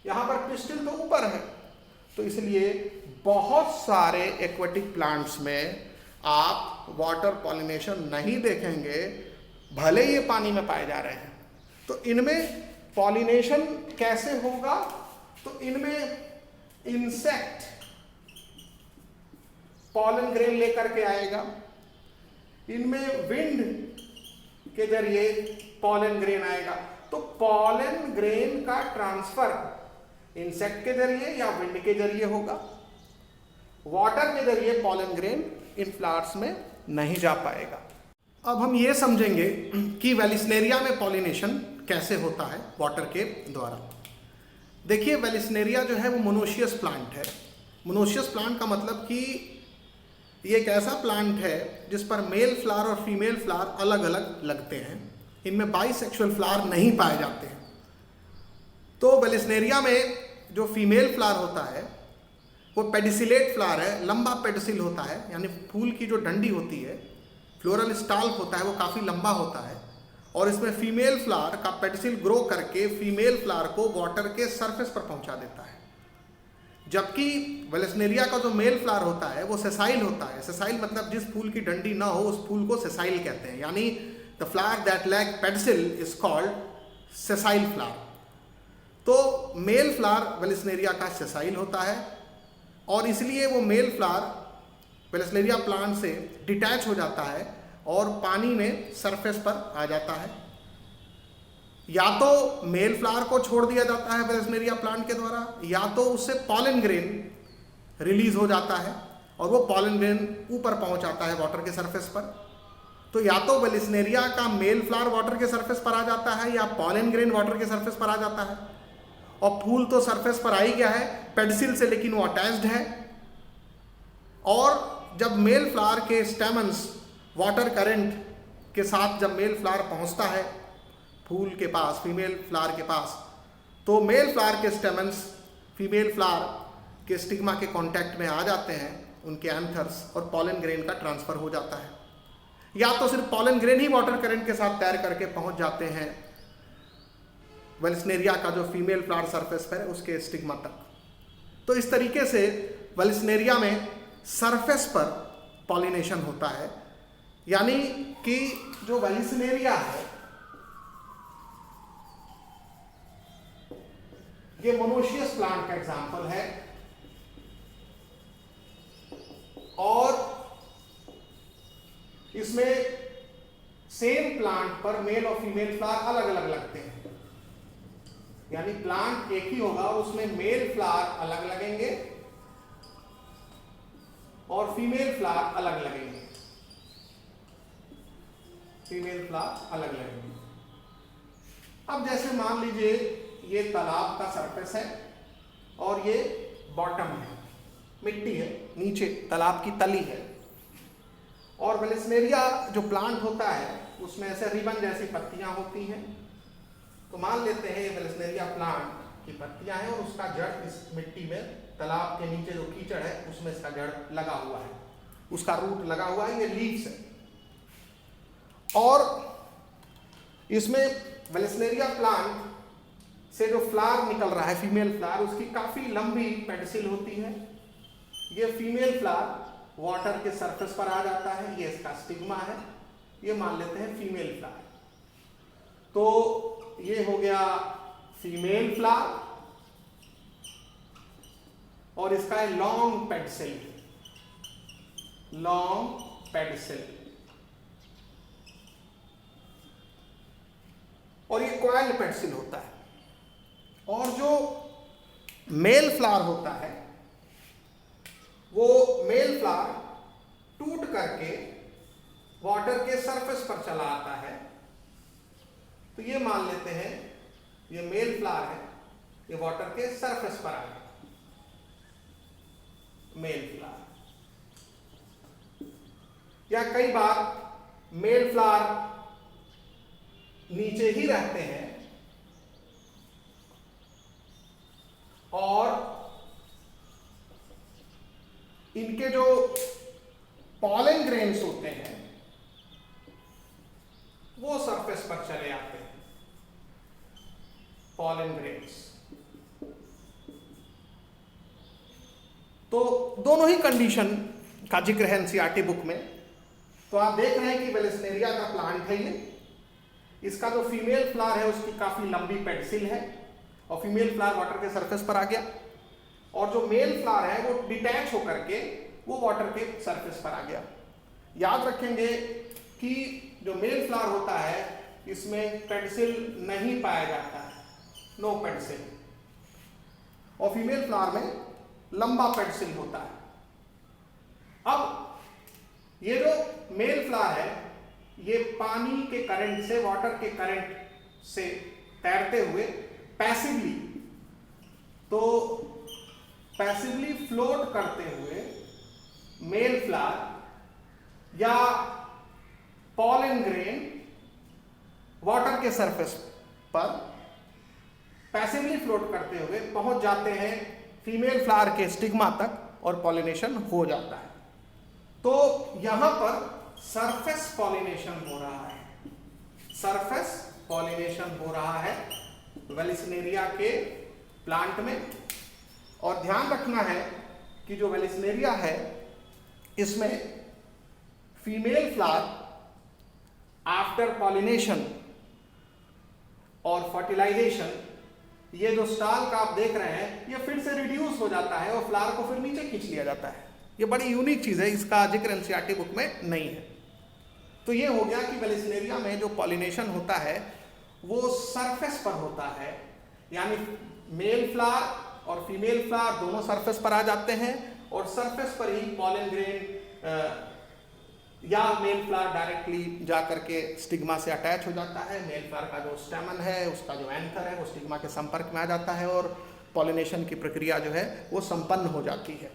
यहां पर पिस्टिल तो ऊपर है। तो इसलिए बहुत सारे एक्वेटिक प्लांट्स में आप वाटर पॉलिनेशन नहीं देखेंगे, भले ये पानी में पाए जा रहे हैं। तो इनमें पॉलिनेशन कैसे होगा? तो इनमें इंसेक्ट पॉलन ग्रेन लेकर के आएगा, इनमें विंड के जरिए पॉलन ग्रेन आएगा। तो पॉलन ग्रेन का ट्रांसफर इंसेक्ट के जरिए या विंड के जरिए होगा, वाटर के जरिए पॉलन ग्रेन इन फ्लावर्स में नहीं जा पाएगा। अब हम ये समझेंगे कि वेलिस्नेरिया में पॉलिनेशन कैसे होता है वाटर के द्वारा। देखिए, वेलिस्नेरिया जो है वो मोनोशियस प्लांट है। मोनोशियस प्लांट का मतलब कि ये एक ऐसा प्लांट है जिस पर मेल फ्लावर और फीमेल फ्लावर अलग अलग लगते हैं। इनमें बाइसेक्सुअल फ्लावर नहीं पाए जाते हैं। तो वेलिस्नेरिया में जो फीमेल फ्लावर होता है वो पेडिसिलेट फ्लावर है, लंबा पेडिसिल होता है, यानी फूल की जो डंडी होती है, फ्लोरल स्टाल्क होता है, वो काफ़ी लंबा होता है। और इसमें फीमेल फ्लावर का पेडिसिल ग्रो करके फीमेल फ्लावर को वाटर के सरफेस पर पहुंचा देता है। जबकि वेलिस्नेरिया का जो मेल फ्लावर होता है वो सेसाइल होता है। सेसाइल मतलब जिस फूल की डंडी ना हो उस फूल को सेसाइल कहते हैं, यानी the flower that lack pedicel is called sessile flower. तो मेल फ्लावर वेलिस्नेरिया का सेसाइल होता है और इसलिए वो मेल फ्लावर वेलिस्नेरिया प्लांट से डिटैच हो जाता है और पानी में सरफेस पर आ जाता है। या तो मेल फ्लावर को छोड़ दिया जाता है वेलिस्नेरिया प्लांट के द्वारा, या तो उससे पॉलन ग्रेन रिलीज हो जाता है और वो पॉलन ग्रेन ऊपर पहुंच आता है वाटर के सरफेस पर। तो या तो वेलिस्नेरिया का मेल फ्लावर वाटर के सरफेस पर आ जाता है या पॉलन ग्रेन वाटर के सरफेस पर आ जाता है। और फूल तो सरफेस पर आ ही गया है पेडिसिल से, लेकिन वो अटैच्ड है। और जब मेल फ्लावर के स्टेमन्स वाटर करंट के साथ जब मेल फ्लावर पहुंचता है फूल के पास, फीमेल फ्लावर के पास, तो मेल फ्लावर के स्टेमन्स फीमेल फ्लावर के स्टिग्मा के कांटेक्ट में आ जाते हैं, उनके एंथर्स, और पॉलन ग्रेन का ट्रांसफर हो जाता है। या तो सिर्फ पॉलन ग्रेन ही वाटर करंट के साथ तैर करके पहुंच जाते हैं वेलिस्नेरिया का जो फीमेल फ्लावर सरफेस पर है उसके स्टिग्मा तक। तो इस तरीके से वेलिस्नेरिया में सरफेस पर पॉलिनेशन होता है, यानी कि जो वेलिस्नेरिया है ये मोनोशियस प्लांट का एग्जांपल है। और इसमें सेम प्लांट पर मेल और फीमेल फ्लावर अलग अलग लगते हैं, यानी प्लांट एक ही होगा, उसमें मेल फ्लावर अलग लगेंगे और फीमेल फ्लावर अलग लगेंगे, फीमेल फ्लावर अलग लगेंगे। अब जैसे मान लीजिए ये तालाब का सरफेस है और ये बॉटम है, मिट्टी है, नीचे तालाब की तली है, और वेलिस्नेरिया जो प्लांट होता है उसमें ऐसे रिबन जैसी पत्तियां होती हैं। तो मान लेते हैं ये वेलिस्नेरिया प्लांट की पत्तियां हैं और उसका जड़ इस मिट्टी में, तालाब के नीचे जो कीचड़ है उसमें इसका जड़ लगा हुआ है, उसका रूट लगा हुआ है, ये लीव्स है। और इसमें वेलिस्नेरिया प्लांट से जो फ्लावर निकल रहा है, फीमेल फ्लावर, उसकी काफी लंबी पेडिसिल होती है। ये फीमेल फ्लावर वाटर के सरफेस पर आ जाता है, ये इसका स्टिग्मा है, ये मान लेते हैं फीमेल फ्लावर। तो ये हो गया फीमेल फ्लावर और इसका है लॉन्ग पेडिसिल, लॉन्ग पेडिसिल, और ये कॉइल पेडिसिल होता है। और जो मेल फ्लावर होता है वो मेल फ्लावर टूट करके वाटर के सरफेस पर चला आता है। तो ये मान लेते हैं ये मेल फ्लावर है, ये वाटर के सरफेस पर आ गया, मेल फ्लावर। या कई बार मेल फ्लावर नीचे ही रहते हैं और इनके जो पॉलन ग्रेन्स होते हैं वो सरफेस पर चले आते हैं, पॉलन ग्रेन्स। तो दोनों ही कंडीशन का जिक्र है एनसीईआरटी बुक में। तो आप देख रहे हैं कि वेलेस्नेरिया का प्लांट है ये। इसका जो फीमेल फ्लावर है उसकी काफी लंबी पेडिसिल है और फीमेल फ्लावर वाटर के सरफेस पर आ गया, और जो मेल फ्लावर है वो डिटैच होकर के वो वाटर के सरफेस पर आ गया। याद रखेंगे कि जो मेल फ्लावर होता है इसमें पेडिसिल नहीं पाया जाता है, नो पेडिसिल, और फीमेल फ्लावर में लंबा पेडिसिल होता है। अब ये जो मेल फ्लावर है ये पानी के करंट से, वाटर के करंट से तैरते हुए पैसिवली, तो पैसिवली फ्लोट करते हुए मेल फ्लावर या पॉलन ग्रेन वाटर के सरफेस पर पैसिवली फ्लोट करते हुए पहुंच जाते हैं फीमेल फ्लावर के स्टिग्मा तक और पॉलिनेशन हो जाता है। तो यहां पर सरफेस पॉलिनेशन हो रहा है, सरफेस पॉलिनेशन हो रहा है वेलिस्नेरिया के प्लांट में। और ध्यान रखना है कि जो वेलिस्नेरिया है इसमें फीमेल फ्लावर आफ्टर पॉलिनेशन और फर्टिलाइजेशन, ये जो स्टाल का आप देख रहे हैं ये फिर से रिड्यूस हो जाता है और फ्लावर को फिर नीचे खींच लिया जाता है। ये बड़ी यूनिक चीज है, इसका जिक्र एनसीईआरटी बुक में नहीं है। तो ये हो गया कि वेलिस्नेरिया में जो पॉलिनेशन होता है वो सरफेस पर होता है, यानी मेल फ्लावर और फीमेल फ्लावर दोनों सरफेस पर आ जाते हैं और सरफेस पर ही पॉलन ग्रेन या मेल फ्लावर डायरेक्टली जाकर के स्टिग्मा से अटैच हो जाता है। मेल फ्लावर का जो स्टेमन है उसका जो एंथर है वो स्टिग्मा के संपर्क में आ जाता है और पॉलिनेशन की प्रक्रिया जो है वो संपन्न हो जाती है।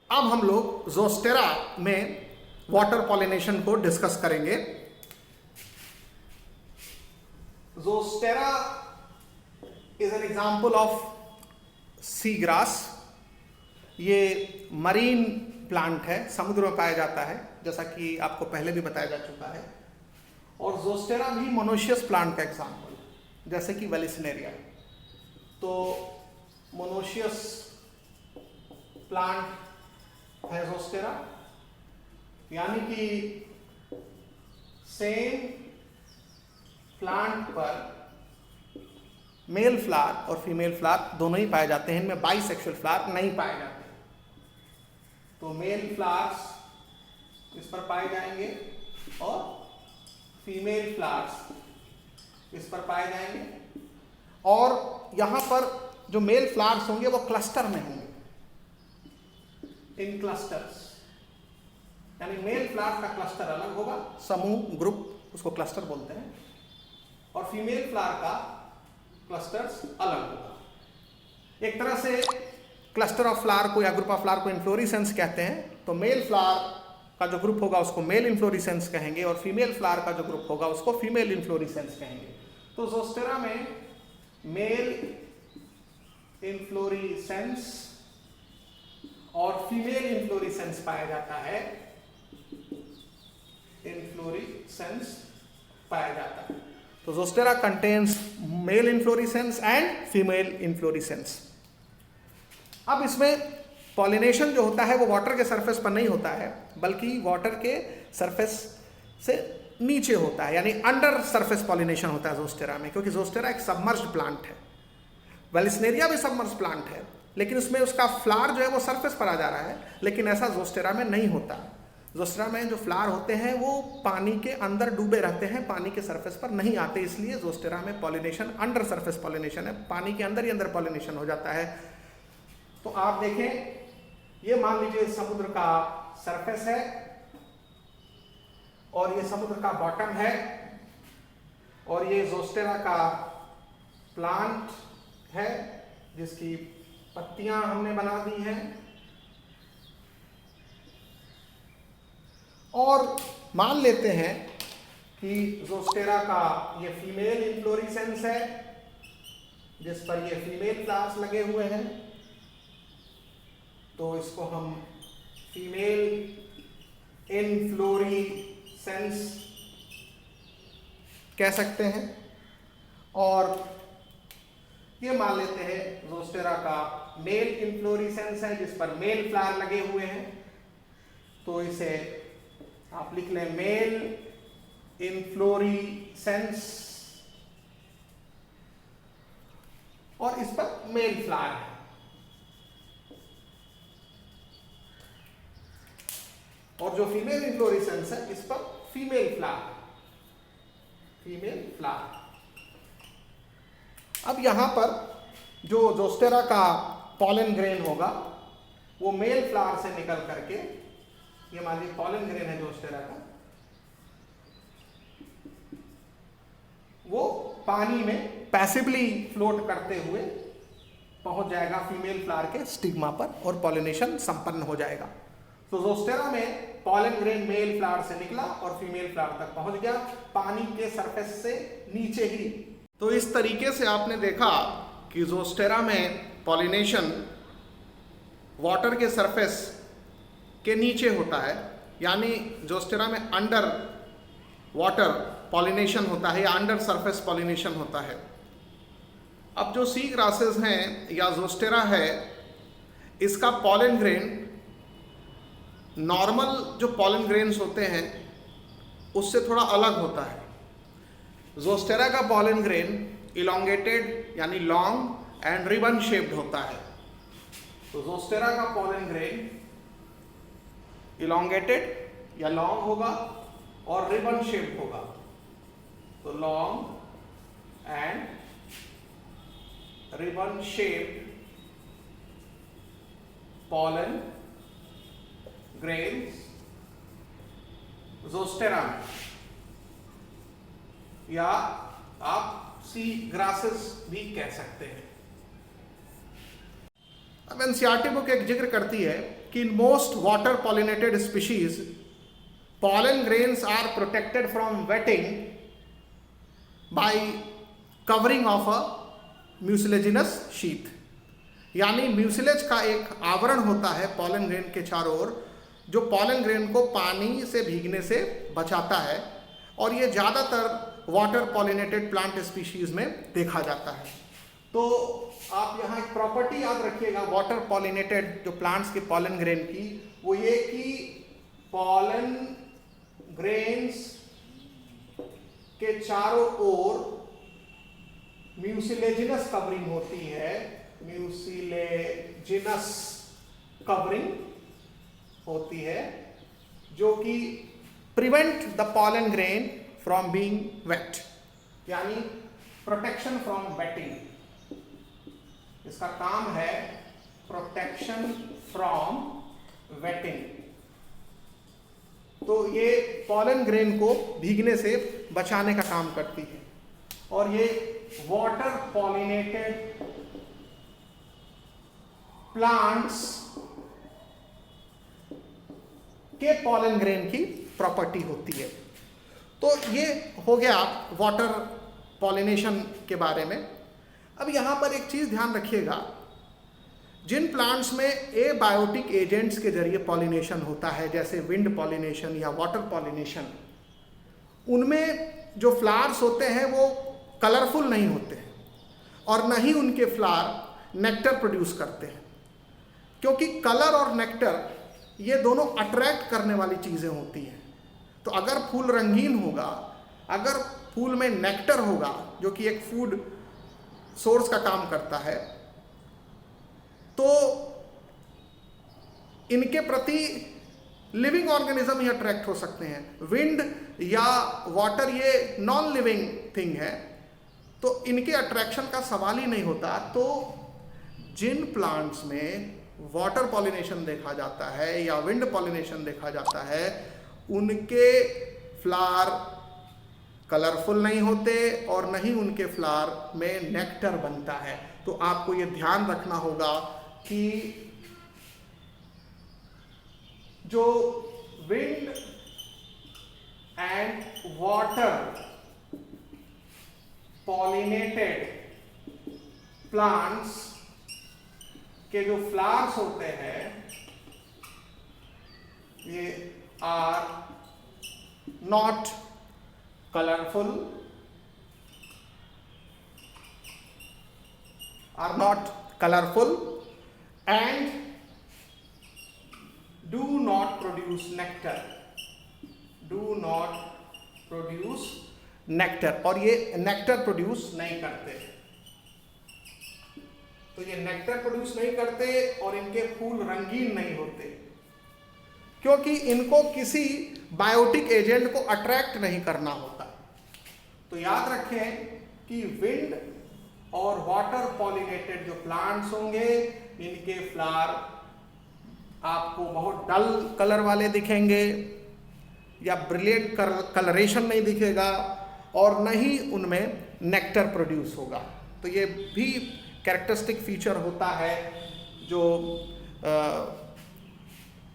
अब हम लोग ज़ोस्टेरा में वाटर पॉलिनेशन को डिस्कस करेंगे। Zostera is an example of sea grass. ये मरीन प्लांट है, समुद्र में पाया जाता है, जैसा कि आपको पहले भी बताया जा चुका है। और ज़ोस्टेरा भी मोनोशियस प्लांट का एग्जाम्पल, जैसे कि वेलिस्नेरिया। तो मोनोशियस प्लांट है ज़ोस्टेरा, यानी कि सेम प्लांट पर मेल फ्लावर और फीमेल फ्लावर दोनों ही पाए जाते हैं, इनमें बाइसेक्सुअल फ्लावर नहीं पाए जाते। तो मेल फ्लावर्स इस पर पाए जाएंगे और फीमेल फ्लावर्स इस पर पाए जाएंगे, और यहां पर जो मेल फ्लावर्स होंगे वो क्लस्टर में होंगे, इन क्लस्टर्स, यानी मेल फ्लावर का क्लस्टर अलग होगा, समूह ग्रुप उसको क्लस्टर बोलते हैं, और फीमेल फ्लावर का क्लस्टर्स अलग होगा। एक तरह से क्लस्टर ऑफ फ्लावर को या ग्रुप ऑफ फ्लावर को इन्फ्लोरिसेंस कहते हैं। तो मेल फ्लावर का जो ग्रुप होगा उसको मेल इन्फ्लोरिसेंस कहेंगे और फीमेल फ्लावर का जो ग्रुप होगा उसको फीमेल इन्फ्लोरिसेंस कहेंगे। तो ज़ोस्टेरा में मेल इन्फ्लोरिसेंस और फीमेल इन्फ्लोरिसेंस पाया जाता है, इन्फ्लोरिसेंस पाया जाता है। तो Zostera contains male inflorescence and female inflorescence. अब इसमें पॉलिनेशन जो होता है वो वाटर के सरफेस पर नहीं होता है, बल्कि वाटर के सरफेस से नीचे होता है, यानी अंडर सरफेस पॉलिनेशन होता है ज़ोस्टेरा में, क्योंकि ज़ोस्टेरा एक सबमर्ज्ड प्लांट है। वेलिस्नेरिया भी सबमर्ज्ड प्लांट है, लेकिन उसमें उसका फ्लावर जो है वो सरफेस पर आ जा रहा है, लेकिन ऐसा ज़ोस्टेरा में नहीं होता। ज़ोस्टेरा में जो फ्लावर होते हैं वो पानी के अंदर डूबे रहते हैं, पानी के सरफेस पर नहीं आते, इसलिए ज़ोस्टेरा में पॉलिनेशन अंडर सरफेस पॉलिनेशन है, पानी के अंदर ही अंदर पॉलिनेशन हो जाता है। तो आप देखें, ये मान लीजिए समुद्र का सरफेस है और ये समुद्र का बॉटम है, और ये ज़ोस्टेरा का प्लांट है जिसकी पत्तियां हमने बना दी हैं, और मान लेते हैं कि ज़ोस्टेरा का ये फीमेल इन्फ्लोरिसेंस है जिस पर ये फीमेल फ्लावर्स लगे हुए हैं। तो इसको हम फीमेल इनफ्लोरेसेंस कह सकते हैं। और ये मान लेते हैं ज़ोस्टेरा का मेल इनफ्लोरेसेंस है, जिस पर मेल फ्लावर लगे हुए हैं, तो इसे आप लिख लें मेल इनफ्लोरेसेंस, और इस पर मेल फ्लावर है। और जो फीमेल इनफ्लोरेसेंस है, इस पर फीमेल फ्लावर, फीमेल फ्लावर। अब यहां पर जो ज़ोस्टेरा का पॉलन ग्रेन होगा वो मेल फ्लावर से निकल करके, ये मान लीजिए पॉलन ग्रेन है ज़ोस्टेरा का, वो पानी में पैसिवली फ्लोट करते हुए पहुंच जाएगा फीमेल फ्लावर के स्टिग्मा पर और पॉलिनेशन संपन्न हो जाएगा। तो ज़ोस्टेरा में पॉलन ग्रेन मेल फ्लावर से निकला और फीमेल फ्लावर तक पहुंच गया, पानी के सरफेस से नीचे ही। तो इस तरीके से आपने देखा कि ज़ोस्टेरा में पॉलिनेशन वाटर के सरफेस के नीचे होता है, यानी ज़ोस्टेरा में अंडर वाटर पॉलिनेशन होता है या अंडर सरफेस पॉलिनेशन होता है। अब जो सी ग्रासेस हैं या ज़ोस्टेरा है, इसका पॉलन ग्रेन नॉर्मल जो पॉलन ग्रेन्स होते हैं उससे थोड़ा अलग होता है। ज़ोस्टेरा का पॉलन ग्रेन इलोंगेटेड यानी लॉन्ग एंड रिबन शेप्ड होता है। तो ज़ोस्टेरा का पॉलन ग्रेन इलोंगेटेड या लॉन्ग होगा और रिबन शेप्ड होगा। तो long and ribbon shaped pollen grains Zostera में, या आप सी ग्रासेस भी कह सकते हैं। अब एनसीईआरटी बुक एक जिक्र करती है कि in most water pollinated species pollen grains are protected from wetting by covering of a mucilaginous sheath, यानी म्यूसिलेज का एक आवरण होता है पॉलन ग्रेन के चारों ओर, जो पॉलन ग्रेन को पानी से भीगने से बचाता है, और ये ज़्यादातर वाटर पॉलिनेटेड प्लांट स्पीशीज में देखा जाता है। तो आप यहाँ एक प्रॉपर्टी याद रखिएगा वाटर पॉलिनेटेड जो प्लांट्स के पॉलन ग्रेन की, वो ये कि पॉलन ग्रेन्स के चारों ओर म्यूसिलेजिनस कवरिंग होती है, म्यूसिलेजिनस कवरिंग होती है, जो कि prevent the pollen grain from being wet, यानी प्रोटेक्शन फ्रॉम वेटिंग। इसका काम है प्रोटेक्शन फ्रॉम वेटिंग। तो ये पॉलन ग्रेन को भीगने से बचाने का काम करती है। और ये वाटर पॉलिनेटेड प्लांट्स के पॉलन ग्रेन की प्रॉपर्टी होती है। तो ये हो गया वाटर पॉलिनेशन के बारे में। अब यहाँ पर एक चीज़ ध्यान रखिएगा, जिन प्लांट्स में एबायोटिक एजेंट्स के जरिए पॉलिनेशन होता है, जैसे विंड पॉलिनेशन या वाटर पॉलिनेशन, उनमें जो फ्लावर्स होते हैं वो कलरफुल नहीं होते हैं और न ही उनके फ्लावर नेक्टर प्रोड्यूस करते हैं, क्योंकि कलर और नेक्टर ये दोनों अट्रैक्ट करने वाली चीज़ें होती हैं। तो अगर फूल रंगीन होगा, अगर फूल में नेक्टर होगा जो कि एक फूड सोर्स का काम करता है, तो इनके प्रति लिविंग ऑर्गेनिज्म ही अट्रैक्ट हो सकते हैं। विंड या वाटर ये नॉन लिविंग थिंग है, तो इनके अट्रैक्शन का सवाल ही नहीं होता। तो जिन प्लांट्स में वाटर पॉलिनेशन देखा जाता है या विंड पॉलिनेशन देखा जाता है, उनके फ्लावर कलरफुल नहीं होते और न ही उनके फ्लावर में नेक्टर बनता है। तो आपको ये ध्यान रखना होगा कि जो wind and water pollinated plants के जो फ्लावर्स होते हैं ये are not colourful, are not colourful and do not produce nectar, do not produce nectar, और ये नेक्टर प्रोड्यूस नहीं करते। तो ये नेक्टर प्रोड्यूस नहीं करते और इनके फूल रंगीन नहीं होते क्योंकि इनको किसी बायोटिक एजेंट को अट्रैक्ट नहीं करना होता। तो याद रखें कि विंड और वाटर पॉलिनेटेड जो प्लांट्स होंगे इनके फ्लावर आपको बहुत डल कलर वाले दिखेंगे या ब्रिलियंट कलरेशन नहीं दिखेगा और न ही उनमें नेक्टर प्रोड्यूस होगा। तो ये भी कैरेक्टरिस्टिक फीचर होता है जो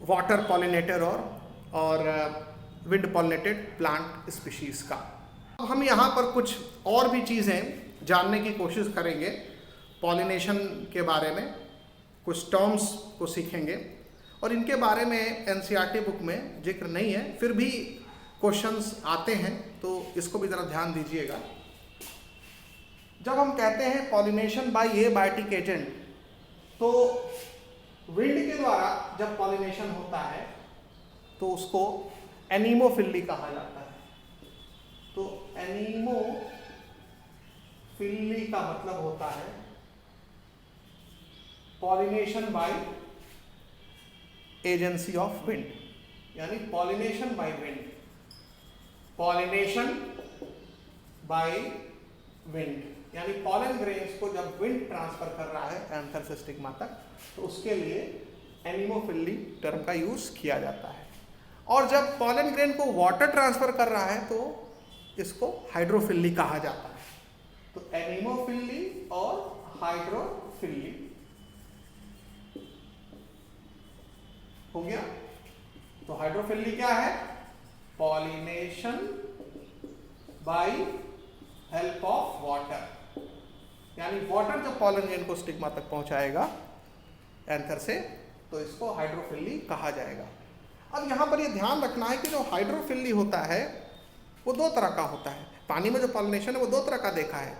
वाटर पॉलिनेटर और विंड पॉलिनेटेड प्लांट स्पीशीज का। अब हम यहाँ पर कुछ और भी चीज़ें जानने की कोशिश करेंगे पॉलिनेशन के बारे में, कुछ टर्म्स को सीखेंगे और इनके बारे में एनसीईआरटी बुक में जिक्र नहीं है, फिर भी क्वेश्चंस आते हैं तो इसको भी ज़रा ध्यान दीजिएगा। जब हम कहते हैं pollination by a biotic agent, तो विंड के द्वारा जब पॉलिनेशन होता है तो उसको एनीमोफिली कहा जाता है। तो एनीमोफिली का मतलब होता है pollination by agency of wind, यानी pollination by wind, pollination by wind, यानी पॉलन ग्रेन्स को जब विंड ट्रांसफर कर रहा है एंथर से स्टिग्मा तक, तो उसके लिए एनीमोफिली टर्म का यूज किया जाता है। और जब पॉलन ग्रेन को वाटर ट्रांसफर कर रहा है तो इसको हाइड्रोफिली कहा जाता है। तो एनीमोफिली और हाइड्रोफिली हो गया। तो हाइड्रोफिली क्या है? Pollination by help of water, यानी वाटर जब पॉलन ग्रेन को स्टिग्मा तक पहुंचाएगा एंथर से, तो इसको हाइड्रोफिली कहा जाएगा। अब यहाँ पर ये ध्यान रखना है कि जो हाइड्रोफिली होता है वो दो तरह का होता है। पानी में जो पॉलिनेशन है वो दो तरह का देखा है,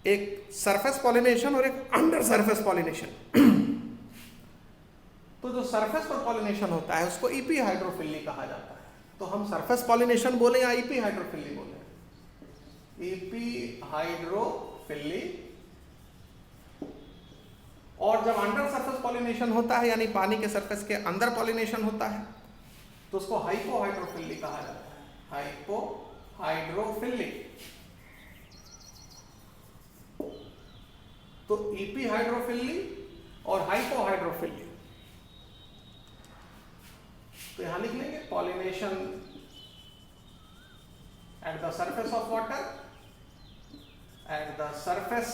एक सरफेस पॉलिनेशन और एक अंडर सरफेस पॉलिनेशन। तो जो सरफेस पर पॉलिनेशन होता है उसको ईपी हाइड्रोफिली कहा जाता है। तो हम सरफेस पॉलिनेशन बोले या ईपी हाइड्रोफिली बोले? EP hydrophily. और जब अंडर सरफेस पॉलिनेशन होता है यानी पानी के सरफेस के अंदर पॉलिनेशन होता है तो उसको हाइपो हाइड्रोफिली कहा जाता है। Hypo hydrophily. तो ईपी हाइड्रोफिली और हाइपो हाइड्रोफिली, तो यहां लिख लेंगे pollination at the surface of water, at the surface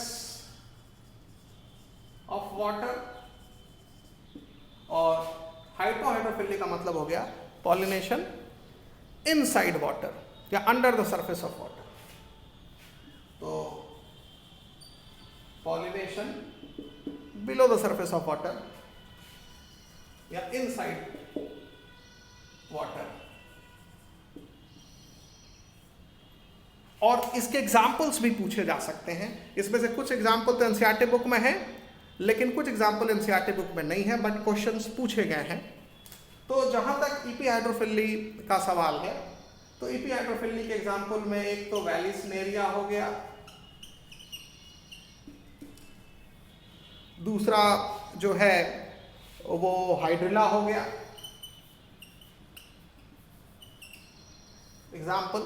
of water, और हाइपोहाइड्रोफिली का मतलब हो गया पॉलिनेशन इनसाइड वाटर या under the surface of water. तो pollination below the surface of water या इनसाइड वाटर। और इसके एग्जाम्पल्स भी पूछे जा सकते हैं। इसमें से कुछ एग्जाम्पल तो एनसीईआरटी बुक में है, लेकिन कुछ एग्जाम्पल एनसीईआरटी बुक में नहीं है, बट क्वेश्चंस पूछे गए हैं। तो जहां तक ईपी हाइड्रोफिली का सवाल है, तो ईपी हाइड्रोफिली के एग्जाम्पल में एक तो वैलिस्नेरिया हो गया, दूसरा जो है वो हाइड्रिला हो गया एग्जाम्पल।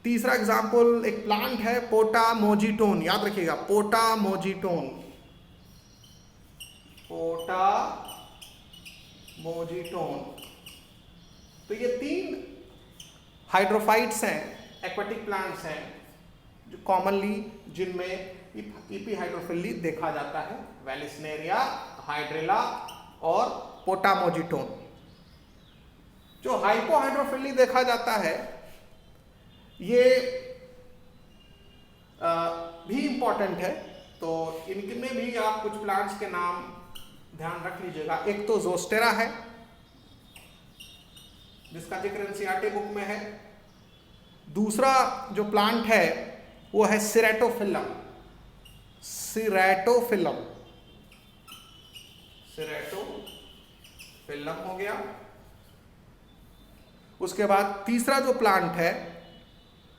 तीसरा एग्जाम्पल एक प्लांट है पोटामोजिटोन, याद रखिएगा पोटामोजिटोन, पोटामोजिटोन। तो ये तीन हाइड्रोफाइट्स हैं, एक्वाटिक प्लांट्स हैं जो कॉमनली जिनमें ईपी हाइड्रोफिली देखा जाता है, वैलिस्नेरिया, हाइड्रिला और पोटामोजिटोन। जो हाइपोहाइड्रोफिली देखा जाता है ये भी इंपॉर्टेंट है। तो इनमें भी आप कुछ प्लांट्स के नाम ध्यान रख लीजिएगा। एक तो जोस्टेरा है, जिसका जिक्र एनसीईआरटी बुक में है। दूसरा जो प्लांट है वो है सिरेटोफिलम। सिरेटोफिलम हो गया। उसके बाद तीसरा जो प्लांट है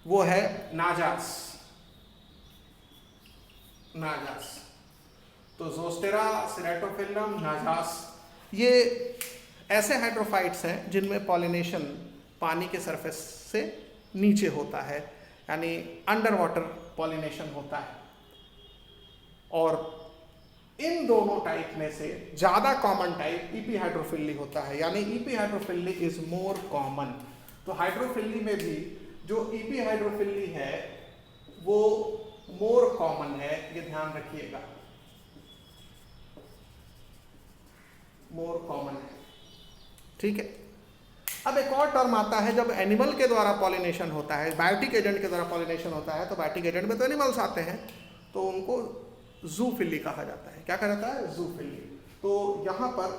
वो है नाजास। तो जोस्टेरा, सिरेटोफिलम, नाजास, ये ऐसे हाइड्रोफाइट्स हैं जिनमें पॉलिनेशन पानी के सरफेस से नीचे होता है, यानी अंडर वाटर पॉलिनेशन होता है। और इन दोनों टाइप में से ज़्यादा कॉमन टाइप ईपीहाइड्रोफिली होता है, यानी ईपीहाइड्रोफिली इज मोर कॉमन। तो हाइड्रोफिली में भी जो ईपीहाइड्रोफिली है वो मोर कॉमन है, ये ध्यान रखिएगा, मोर कॉमन है। ठीक है। अब एक और टर्म आता है जब एनिमल के द्वारा पॉलिनेशन होता है, बायोटिक एजेंट के द्वारा पॉलिनेशन होता है, तो बायोटिक एजेंट में तो एनिमल्स आते हैं, तो उनको जूफिली कहा जाता है। क्या कहा जाता है? जूफिली। तो यहाँ पर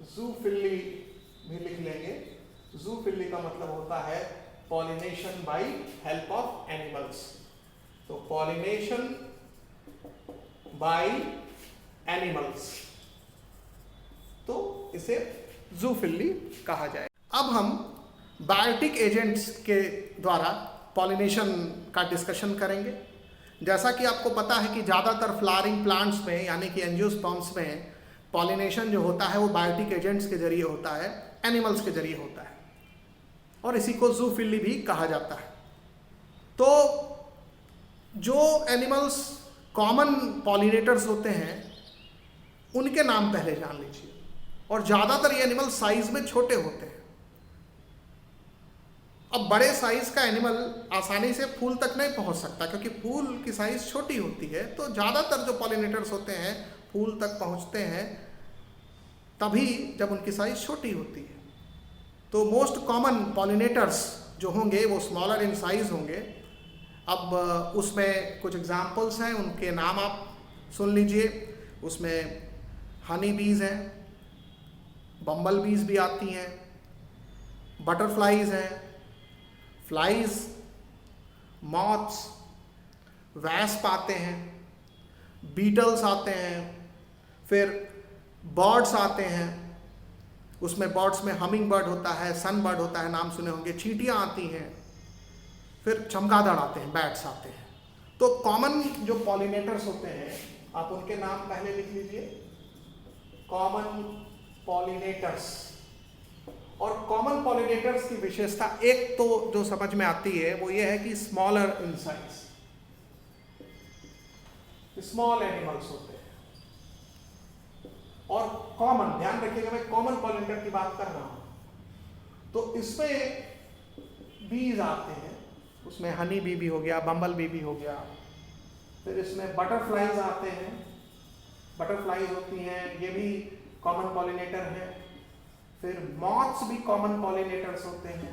जूफिली भी लिख लेंगे। जूफिली का मतलब होता है pollination by help of animals. तो पॉलिनेशन बाय एनिमल्स, तो इसे जूफिली कहा जाए। अब हम बायोटिक एजेंट्स के द्वारा पॉलिनेशन का डिस्कशन करेंगे। जैसा कि आपको पता है कि ज़्यादातर फ्लावरिंग प्लांट्स में, यानी कि एंजियोस्पर्म्स में, पॉलिनेशन जो होता है वो बायोटिक एजेंट्स के जरिए होता है, एनिमल्स के जरिए होता है, और इसी को जूफिली भी कहा जाता है। तो जो एनिमल्स कॉमन पॉलिनेटर्स होते हैं उनके नाम पहले जान लीजिए। और ज़्यादातर ये एनिमल साइज में छोटे होते हैं। अब बड़े साइज का एनिमल आसानी से फूल तक नहीं पहुंच सकता, क्योंकि फूल की साइज छोटी होती है। तो ज़्यादातर जो पॉलिनेटर्स होते हैं फूल तक पहुंचते हैं तभी जब उनकी साइज छोटी होती है। तो मोस्ट कॉमन पॉलिनेटर्स जो होंगे वो स्मॉलर इन साइज होंगे। अब उसमें कुछ एग्जाम्पल्स हैं, उनके नाम आप सुन लीजिए। उसमें हनी बीज हैं, बम्बल बीज भी आती हैं, बटरफ्लाइज हैं, फ्लाइज, मॉथ्स, वैस्प आते हैं, बीटल्स आते हैं, फिर बर्ड्स आते हैं। उसमें बर्ड्स में हमिंग बर्ड होता है, सन बर्ड होता है, नाम सुने होंगे, चींटियाँ आती हैं, फिर चमगादड़ आते हैं, बैट्स आते हैं। तो कॉमन जो पॉलिनेटर्स होते हैं आप उनके नाम पहले लिख लीजिए, कॉमन पॉलिनेटर्स। और कॉमन पॉलिनेटर्स की विशेषता एक तो जो समझ में आती है वो ये है कि smaller in size, small animals होते हैं। और कॉमन, ध्यान रखिएगा मैं कॉमन पॉलिनेटर की बात कर रहा हूं। तो इसमें बीज आते हैं, उसमें हनी बी भी हो गया, बम्बल बी भी हो गया। फिर इसमें बटरफ्लाइज आते हैं, बटरफ्लाइज होती हैं, ये भी कॉमन पॉलिनेटर है। फिर मॉथ्स भी कॉमन पॉलिनेटर्स होते हैं।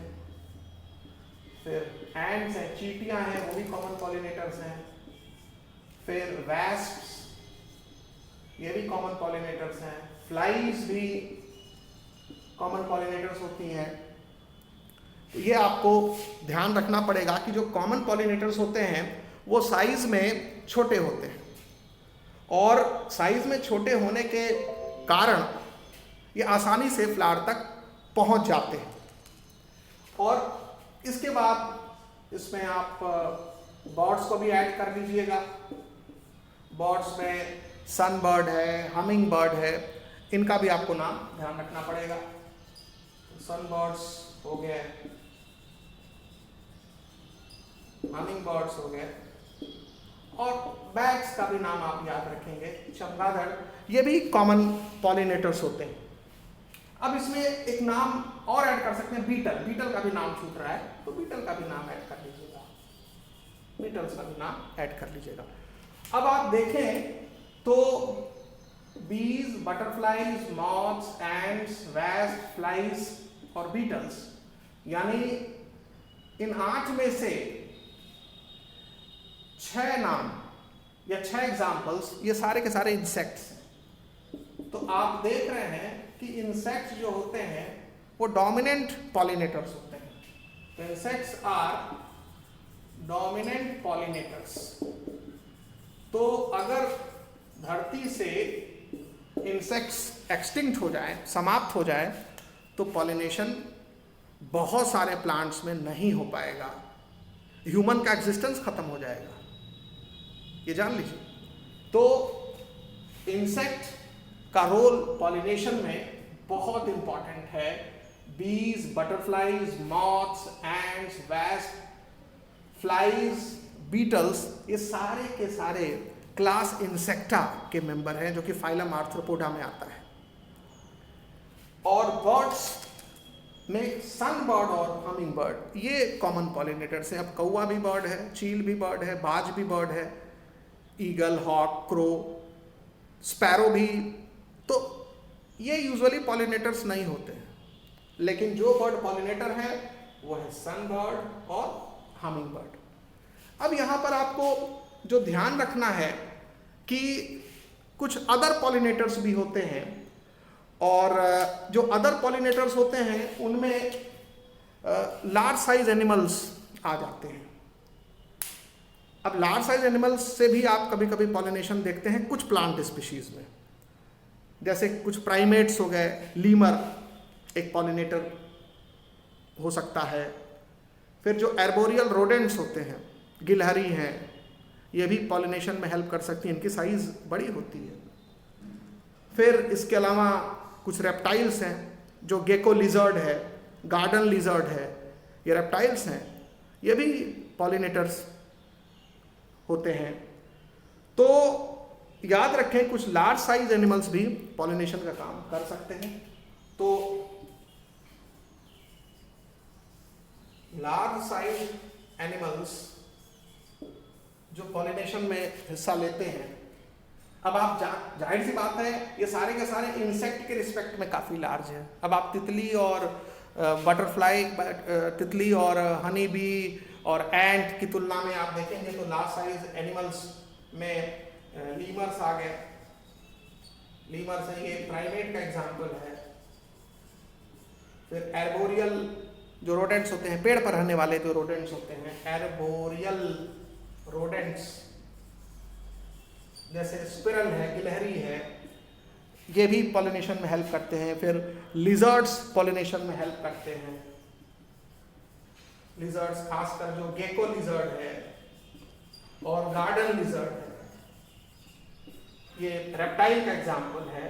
फिर एंड्स हैं, चींटियां हैं, वो भी कॉमन पॉलिनेटर्स हैं। फिर वैस्प्स, ये भी कॉमन पॉलिनेटर्स हैं। फ्लाइज भी कॉमन पॉलिनेटर्स होती हैं। तो ये आपको ध्यान रखना पड़ेगा कि जो कॉमन पॉलिनेटर्स होते हैं वो साइज में छोटे होते हैं, और साइज में छोटे होने के कारण ये आसानी से फ्लावर तक पहुंच जाते हैं। और इसके बाद इसमें आप बर्ड्स को भी ऐड कर लीजिएगा। बर्ड्स में सन बर्ड है, हमिंग बर्ड है, इनका भी आपको नाम ध्यान रखना पड़ेगा। सन बर्ड्स हो गए, हमिंग बर्ड्स हो गए, और बैट्स का भी नाम आप याद रखेंगे, चमगादड़, ये भी कॉमन पॉलिनेटर्स होते हैं। अब इसमें एक नाम और ऐड कर सकते हैं, बीटल। बीटल का भी नाम छूट रहा है, तो बीटल का भी नाम ऐड कर लीजिएगा, बीटल्स का भी नाम ऐड कर लीजिएगा। अब आप देखें तो बीज, butterflies, moths, ends, wasp, flies और बीटल्स, यानी इन 8 में से 6 नाम या 6 एग्जाम्पल्स ये सारे के सारे इंसेक्ट्स हैं। तो आप देख रहे हैं कि इंसेक्ट्स जो होते हैं वो डोमिनेंट पॉलिनेटर्स होते हैं। तो इंसेक्ट्स आर डोमिनेंट पॉलिनेटर्स। तो अगर धरती से इंसेक्ट्स एक्सटिंक्ट हो जाए, समाप्त हो जाए, तो पॉलिनेशन बहुत सारे प्लांट्स में नहीं हो पाएगा, ह्यूमन का एग्जिस्टेंस खत्म हो जाएगा, ये जान लीजिए। तो इंसेक्ट का रोल पॉलिनेशन में बहुत इंपॉर्टेंट है। Bees, butterflies, moths, ants, wasp, flies, beetles, ये सारे के सारे क्लास इंसेक्टा के मेंबर हैं, जो कि फाइलम आर्थ्रोपोडा में आता है। और बर्ड्स में सन बर्ड और हमिंग बर्ड ये कॉमन पॉलिनेटर्स हैं। अब कौवा भी बर्ड है, चील भी बर्ड है, बाज भी बर्ड है, ईगल, हॉक, क्रो, स्पैरो भी। तो ये यूजुअली पॉलिनेटर्स नहीं होते हैं, लेकिन जो बर्ड पॉलिनेटर है वो है सन बर्ड और हमिंग बर्ड। अब यहाँ पर आपको जो ध्यान रखना है कि कुछ अदर पॉलिनेटर्स भी होते हैं, और जो अदर पॉलिनेटर्स होते हैं उनमें लार्ज साइज एनिमल्स आ जाते हैं। अब लार्ज साइज एनिमल्स से भी आप कभी कभी पॉलिनेशन देखते हैं कुछ प्लांट स्पीशीज में, जैसे कुछ प्राइमेट्स हो गए, लीमर एक पॉलिनेटर हो सकता है। फिर जो एर्बोरियल रोडेंट्स होते हैं, गिलहरी हैं, ये भी पॉलिनेशन में हेल्प कर सकती हैं, इनकी साइज बड़ी होती है। फिर इसके अलावा कुछ रेप्टाइल्स हैं, जो गेको लिजर्ड है, गार्डन लिजर्ड है, ये रेप्टाइल्स हैं, ये भी पॉलिनेटर्स होते हैं। तो याद रखें कुछ लार्ज साइज एनिमल्स भी पॉलिनेशन का काम कर सकते हैं। तो लार्ज साइज एनिमल्स जो पॉलिनेशन में हिस्सा लेते हैं, अब आप जाहिर सी बात है ये सारे के सारे इंसेक्ट के रिस्पेक्ट में काफ़ी लार्ज है। अब आप तितली और बटरफ्लाई, तितली और हनी बी और एंट की तुलना में आप देखेंगे तो लार्ज साइज एनिमल्स में लीमर्स आ गए। लीमर्स है, ये प्राइमेट का एग्जाम्पल है। फिर एर्बोरियल जो रोडेंट्स होते हैं, पेड़ पर रहने वाले जो रोडेंट्स होते हैं, एर्बोरियल रोडेंट्स जैसे स्पिरल है, गिलहरी है, ये भी पॉलिनेशन में हेल्प करते हैं। फिर लिजर्ड्स पॉलिनेशन में हेल्प करते हैं। लिजर्ड्स खासकर जो गेको लिजर्ड है और गार्डन लिजर्ड है, ये रेप्टाइल का एग्जाम्पल है।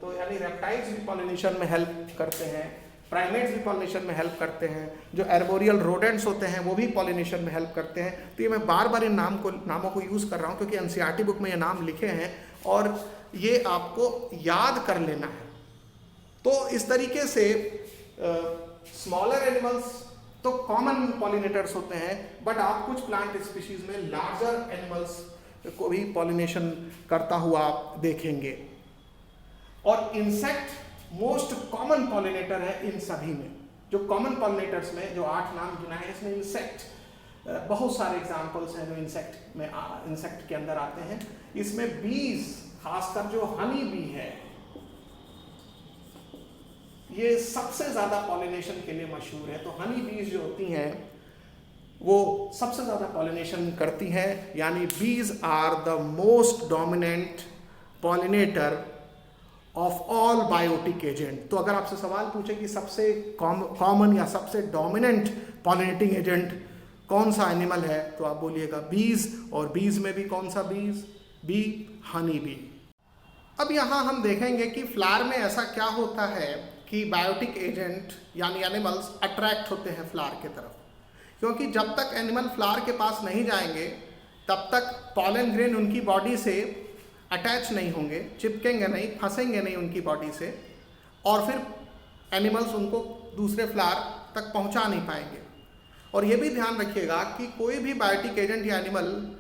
तो यानी रेप्टाइल्स भी पॉलिनेशन में हेल्प करते हैं, प्राइमेट्स भी पॉलिनेशन में हेल्प करते हैं, जो एर्बोरियल रोडेंट्स होते हैं वो भी पॉलिनेशन में हेल्प करते हैं। तो ये मैं बार बार इन नामों को यूज़ कर रहा हूँ क्योंकि एनसीईआरटी बुक में ये नाम लिखे हैं और ये आपको याद कर लेना है। तो इस तरीके से स्मॉलर एनिमल्स तो कॉमन पॉलिनेटर्स होते हैं, बट आप कुछ प्लांट स्पीशीज में लार्जर एनिमल्स को भी पॉलिनेशन करता हुआ आप देखेंगे। और इंसेक्ट मोस्ट कॉमन पॉलिनेटर है इन सभी में। जो कॉमन पॉलिनेटर्स में जो 8 नाम गिनाए हैं, इसमें इंसेक्ट बहुत सारे एग्जाम्पल्स हैं जो इंसेक्ट के अंदर आते हैं। इसमें बीज, खासकर जो हनी बी है, ये सबसे ज्यादा पॉलिनेशन के लिए मशहूर है। तो हनी बीज जो होती हैं वो सबसे ज्यादा पॉलिनेशन करती हैं, यानी bees are the most dominant pollinator of all biotic agent. तो अगर आपसे सवाल पूछे कि सबसे कॉमन या सबसे डोमिनेंट पॉलिनेटिंग एजेंट कौन सा एनिमल है, तो आप बोलिएगा बीज। और बीज में भी कौन सा बीज? Bee, honey bee. अब यहाँ हम देखेंगे कि फ्लावर में ऐसा क्या होता है कि बायोटिक एजेंट यानी एनिमल्स अट्रैक्ट होते हैं फ्लावर की तरफ, क्योंकि जब तक एनिमल फ्लावर के पास नहीं जाएंगे तब तक पॉलन ग्रेन उनकी बॉडी से अटैच नहीं होंगे, चिपकेंगे नहीं, फंसेंगे नहीं उनकी बॉडी से, और फिर एनिमल्स उनको दूसरे फ्लावर तक पहुंचा नहीं पाएंगे। और ये भी ध्यान रखिएगा कि कोई भी बायोटिक एजेंट या एनिमल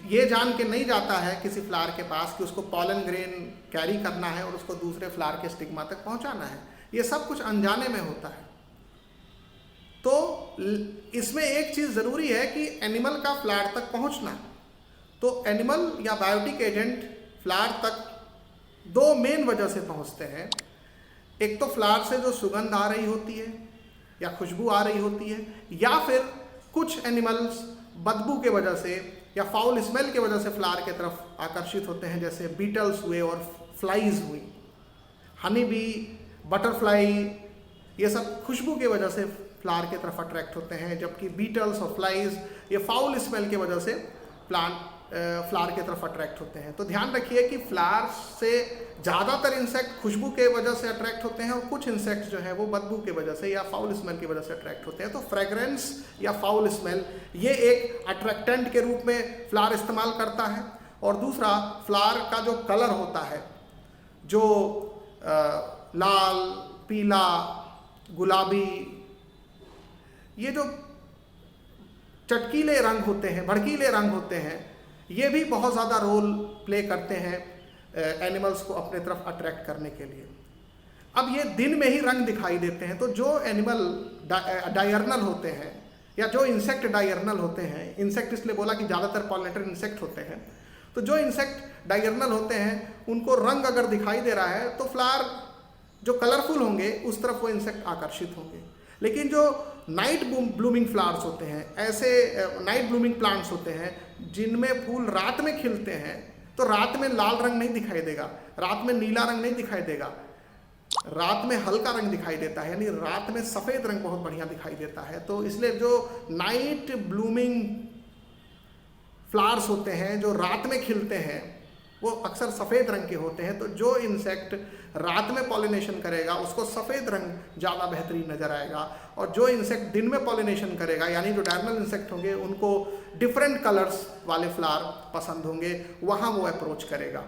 ये जान के नहीं जाता है किसी फ्लावर के पास कि उसको पॉलन ग्रेन कैरी करना है और उसको दूसरे फ्लावर के स्टिग्मा तक पहुंचाना है। ये सब कुछ अनजाने में होता है। तो इसमें एक चीज़ ज़रूरी है कि एनिमल का फ्लावर तक पहुंचना। तो एनिमल या बायोटिक एजेंट फ्लावर तक 2 मेन वजह से पहुंचते हैं। एक तो फ्लावर से जो सुगंध आ रही होती है या खुशबू आ रही होती है, या फिर कुछ एनिमल्स बदबू के वजह से या फाउल स्मेल के वजह से फ्लावर के तरफ आकर्षित होते हैं, जैसे बीटल्स हुए और फ्लाइज हुई। हनी बी, बटरफ्लाई, ये सब खुशबू की वजह से फ्लावर की तरफ अट्रैक्ट होते हैं, जबकि बीटल्स और फ्लाइज ये फाउल स्मेल की वजह से फ्लावर की तरफ अट्रैक्ट होते हैं। तो ध्यान रखिए कि फ्लावर से ज़्यादातर इंसेक्ट खुशबू के वजह से अट्रैक्ट होते हैं और कुछ इंसेक्ट जो है वो बदबू की वजह से या फाउल स्मेल की वजह से अट्रैक्ट होते हैं। तो फ्रेग्रेंस या फाउल स्मेल ये एक अट्रैक्टेंट के रूप में फ्लावर इस्तेमाल करता है। और दूसरा, फ्लावर का जो कलर होता है, जो लाल, पीला, गुलाबी, ये जो चटकीले रंग होते हैं, भड़कीले रंग होते हैं, ये भी बहुत ज़्यादा रोल प्ले करते हैं एनिमल्स को अपने तरफ अट्रैक्ट करने के लिए। अब ये दिन में ही रंग दिखाई देते हैं, तो जो एनिमल डायर्नल होते हैं या जो इंसेक्ट डायर्नल होते हैं, इंसेक्ट इसलिए बोला कि ज़्यादातर पॉलिनेटर इंसेक्ट होते हैं, तो जो इंसेक्ट डायर्नल होते हैं उनको रंग अगर दिखाई दे रहा है तो फ्लावर जो कलरफुल होंगे उस तरफ वो इंसेक्ट आकर्षित होंगे। लेकिन जो नाइट ब्लूमिंग फ्लावर्स होते हैं, ऐसे नाइट ब्लूमिंग प्लांट्स होते हैं जिनमें फूल रात में खिलते हैं, तो रात में लाल रंग नहीं दिखाई देगा, रात में नीला रंग नहीं दिखाई देगा, रात में हल्का रंग दिखाई देता है, यानी रात में सफ़ेद रंग बहुत बढ़िया दिखाई देता है। तो इसलिए जो नाइट ब्लूमिंग फ्लावर्स होते हैं जो रात में खिलते हैं वो अक्सर सफ़ेद रंग के होते हैं। तो जो इंसेक्ट रात में पॉलिनेशन करेगा उसको सफ़ेद रंग ज़्यादा बेहतरीन नज़र आएगा, और जो इंसेक्ट दिन में पॉलिनेशन करेगा यानी जो डायर्नल इंसेक्ट होंगे उनको डिफरेंट कलर्स वाले फ्लावर पसंद होंगे, वहाँ वो अप्रोच करेगा।